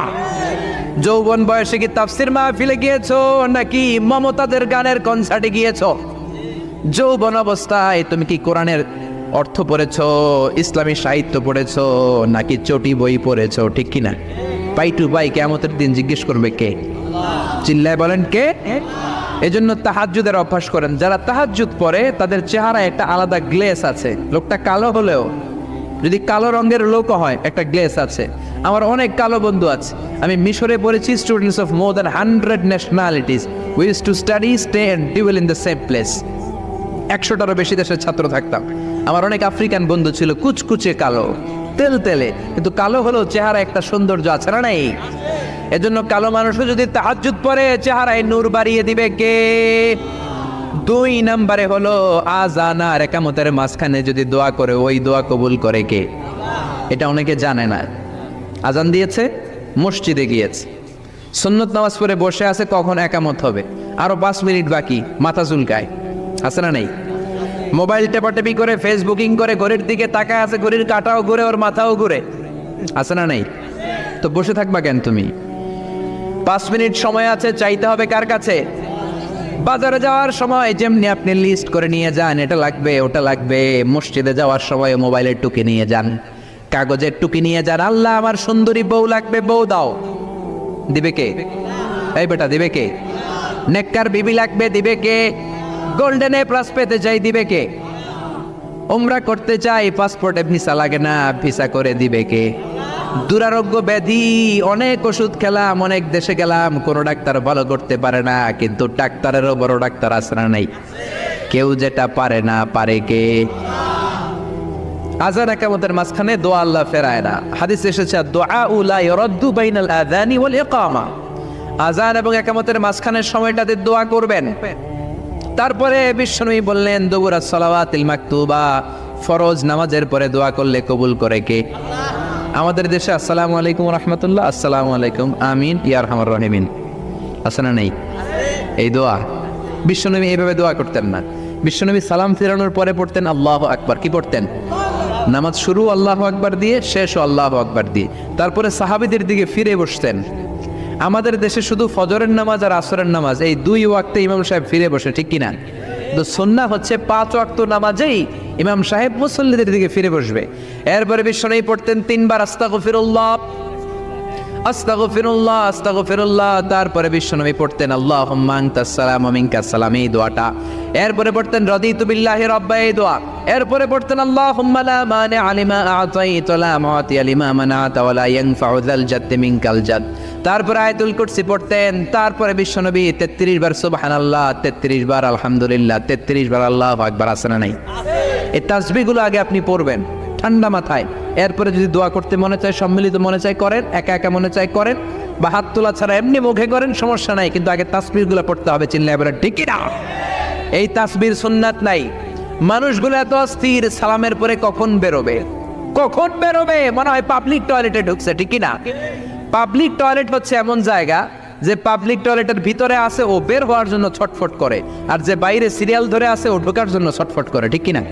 যৌবন বয়সে কি তাফসির মাহফিলে গিয়েছো নাকি মমতাদের গানের কনসার্টে গিয়েছো? যৌবন অবস্থায় তুমি কি কোরআনের অর্থ পড়েছো, ইসলামী সাহিত্য পড়েছো নাকি চটি বই পড়েছো? ঠিক কিনা? পাই টু পাই কিয়ামতের দিন জিজ্ঞেস করবে কে? চিল্লায় বলেন কে? এজন্য তাহাজ্জুদের অভ্যাস করেন। যারা তাহাজ্জুদ পড়ে তাদের চেহারায় একটা আলাদা গ্লেস আছে। লোকটা কালো হলেও, যদি কালো রঙের লোক হয়, একটা গ্লেস আছে। আমার অনেক কালো বন্ধু আছে। আমি মিশরে পড়েছি, students of more than 100 nationalities, we use to study, stay and dwell in the same place. 100টারও বেশি দেশের ছাত্র থাকতাম। আমার অনেক আফ্রিকান বন্ধু ছিল, কুচকুচে কালো, তেল তেলে, কিন্তু কালো হলেও চেহারা একটা সৌন্দর্য আছে না নাই? এজন্য কালো মানুষও যদি তাহাজ্জুদ পড়ে চেহারায় নূর বাড়িয়ে দিবে কে? 2 নম্বরে হলো আযান আর ইকামতের মাঝখানে যদি দোয়া করে, ওই দোয়া কবুল করে কে? এটা অনেকে জানে না। আজান দিয়েছে, মসজিদে গিয়েছে, সুন্নত নামাজ পড়ে বসে আছে, কখন ইকামত হবে, আরো 5 মিনিট বাকি, মাথা চুলকায়, আছে না নাই? মোবাইল টেপাটেপি করে, ফেসবুকিং করে, ঘড়ির দিকে তাকায় আছে, ঘড়ির কাঁটাও ঘুরে, ওর মাথাও ঘুরে, আছে না নাই? তো বসে থাকবা কেন তুমি? 5 মিনিট সময় আছে, চাইতে হবে কার কাছে? বাজারে যাওয়ার সময় যেমনি আপনি লিস্ট করে নিয়ে যান, এটা লাগবে ওটা লাগবে, মসজিদে যাওয়ার সময় মোবাইলের টুকি নিয়ে যান, কাগজের টুকি নিয়ে যান। আল্লাহ আমার সুন্দরী বউ লাগবে, বউ দাও, দিবে কে? এই বেটা, দিবে কে? নেককার বিবি লাগবে, দিবে কে? গোল্ডেন এ প্লাস পেতে চাই, দিবে কে? উমরা করতে চাই, পাসপোর্টে ভিসা লাগে না, ভিসা করে দিবে কে? দুরারোগ্য ব্যাধি, অনেক ওষুধ খেলাম, অনেক দেশে গেলাম, কোনো ডাক্তার ভালো করতে পারে না, কিন্তু ডাক্তারেরও বড় ডাক্তার আছে না নাই? কেউ যেটা পারে না, পারে কে? আযান ইকামতের মাঝখানে দোয়া আল্লাহ ফেরায় না। হাদিসে এসেছে, দুআউ লা ইরাদ্দু বাইনাল আযানি ওয়াল ইকামা। আযান এবং ইকামতের মাঝখানের সময়টাতে দোয়া করবেন। তারপরে বিশ্বনবী বললেন, দুবুরাস সালাওয়াতিল মাকতুবা, ফরজ নামাজের পরে দোয়া করলে কবুল করে কে? আমাদের দেশে আসসালামু আলাইকুম রাহমাতুল্লাহ, আসসালামু আলাইকুম, আমিন ইয়া আরহামার রাহিমিন, আছে না নেই? এই দোয়া বিশ্বনবী এইভাবে দোয়া করতেন না। বিশ্বনবী সালাম ফেরানোর পরে পড়তেন আল্লাহু আকবার। কি পড়তেন? নামাজ শুরু আল্লাহু আকবার দিয়ে, শেষও আল্লাহু আকবার দিয়ে। তারপরে সাহাবীদের দিকে ফিরে বসতেন। আমাদের দেশে শুধু ফজরের নামাজ আর আসরের নামাজ, এই 2 ওয়াক্তে ইমাম সাহেব ফিরে বসে, ঠিক কিনা? তো সুন্নাহ হচ্ছে 5 ওয়াক্ত নামাজেই ইমাম সাহেব মুসল্লিদের দিকে ফিরে বসবে। এরপরে বিশ্বনবী পড়তেন 3 বার আস্তাগফিরুল্লাহ, আস্তাগফিরুল্লাহ, আস্তাগফিরুল্লাহ। তারপরে বিশ্বনবী পড়তেন আল্লাহুম্মা আনতাস সালাম ওয়া মিনকাস সালাম, এই দোয়াটা। এরপরে পড়তেন রাদিতু বিল্লাহি রাব্বা, এই দোয়া। এরপরে পড়তেন আল্লাহুম্মা লা মানিআ লিমা আ'তাইতা ওয়া লা মু'তিয়া লিমা মানা'তা ওয়া লা ইয়ানফা'ু যাল জাদ্দি মিনকাল জাদ। তারপরে আয়াতুল কুরসি পড়তেন। তারপরে বিশ্বনবী 33 বার সুবহানাল্লাহ, 33 বার আলহামদুলিল্লাহ, 33 বার আল্লাহু আকবার, আছে না নাই? এই তাসবিহগুলো আগে আপনি পড়বেন ঠান্ডা মাথায়। এরপরে যদি দোয়া করতে মনে চায়, সম্মিলিত মনে চায় করেন, একা একা মনে চায় করেন, বা হাত তোলা ছাড়া এমনি মুখে করেন, সমস্যা নাই, কিন্তু আগে তাসবিহগুলো পড়তে হবে। চিল্লায় বলেন ঠিক কি না? এই তাসবির সুন্নাত নাই। মানুষগুলো এত অস্থির, সালামের পরে কখন বেরোবে, কখন বেরোবে, মনে হয় পাবলিক টয়লেটে ঢুকছে, ঠিক কি না? পাবলিক টয়লেট হচ্ছে এমন জায়গা যে পাবলিক টয়লেটের ভিতরে আছে, ও বের হওয়ার জন্য ছটফট করে, আর যে বাইরে সিরিয়াল ধরে আছে, ও ঢোকার জন্য ছটফট করে, ঠিক কি না?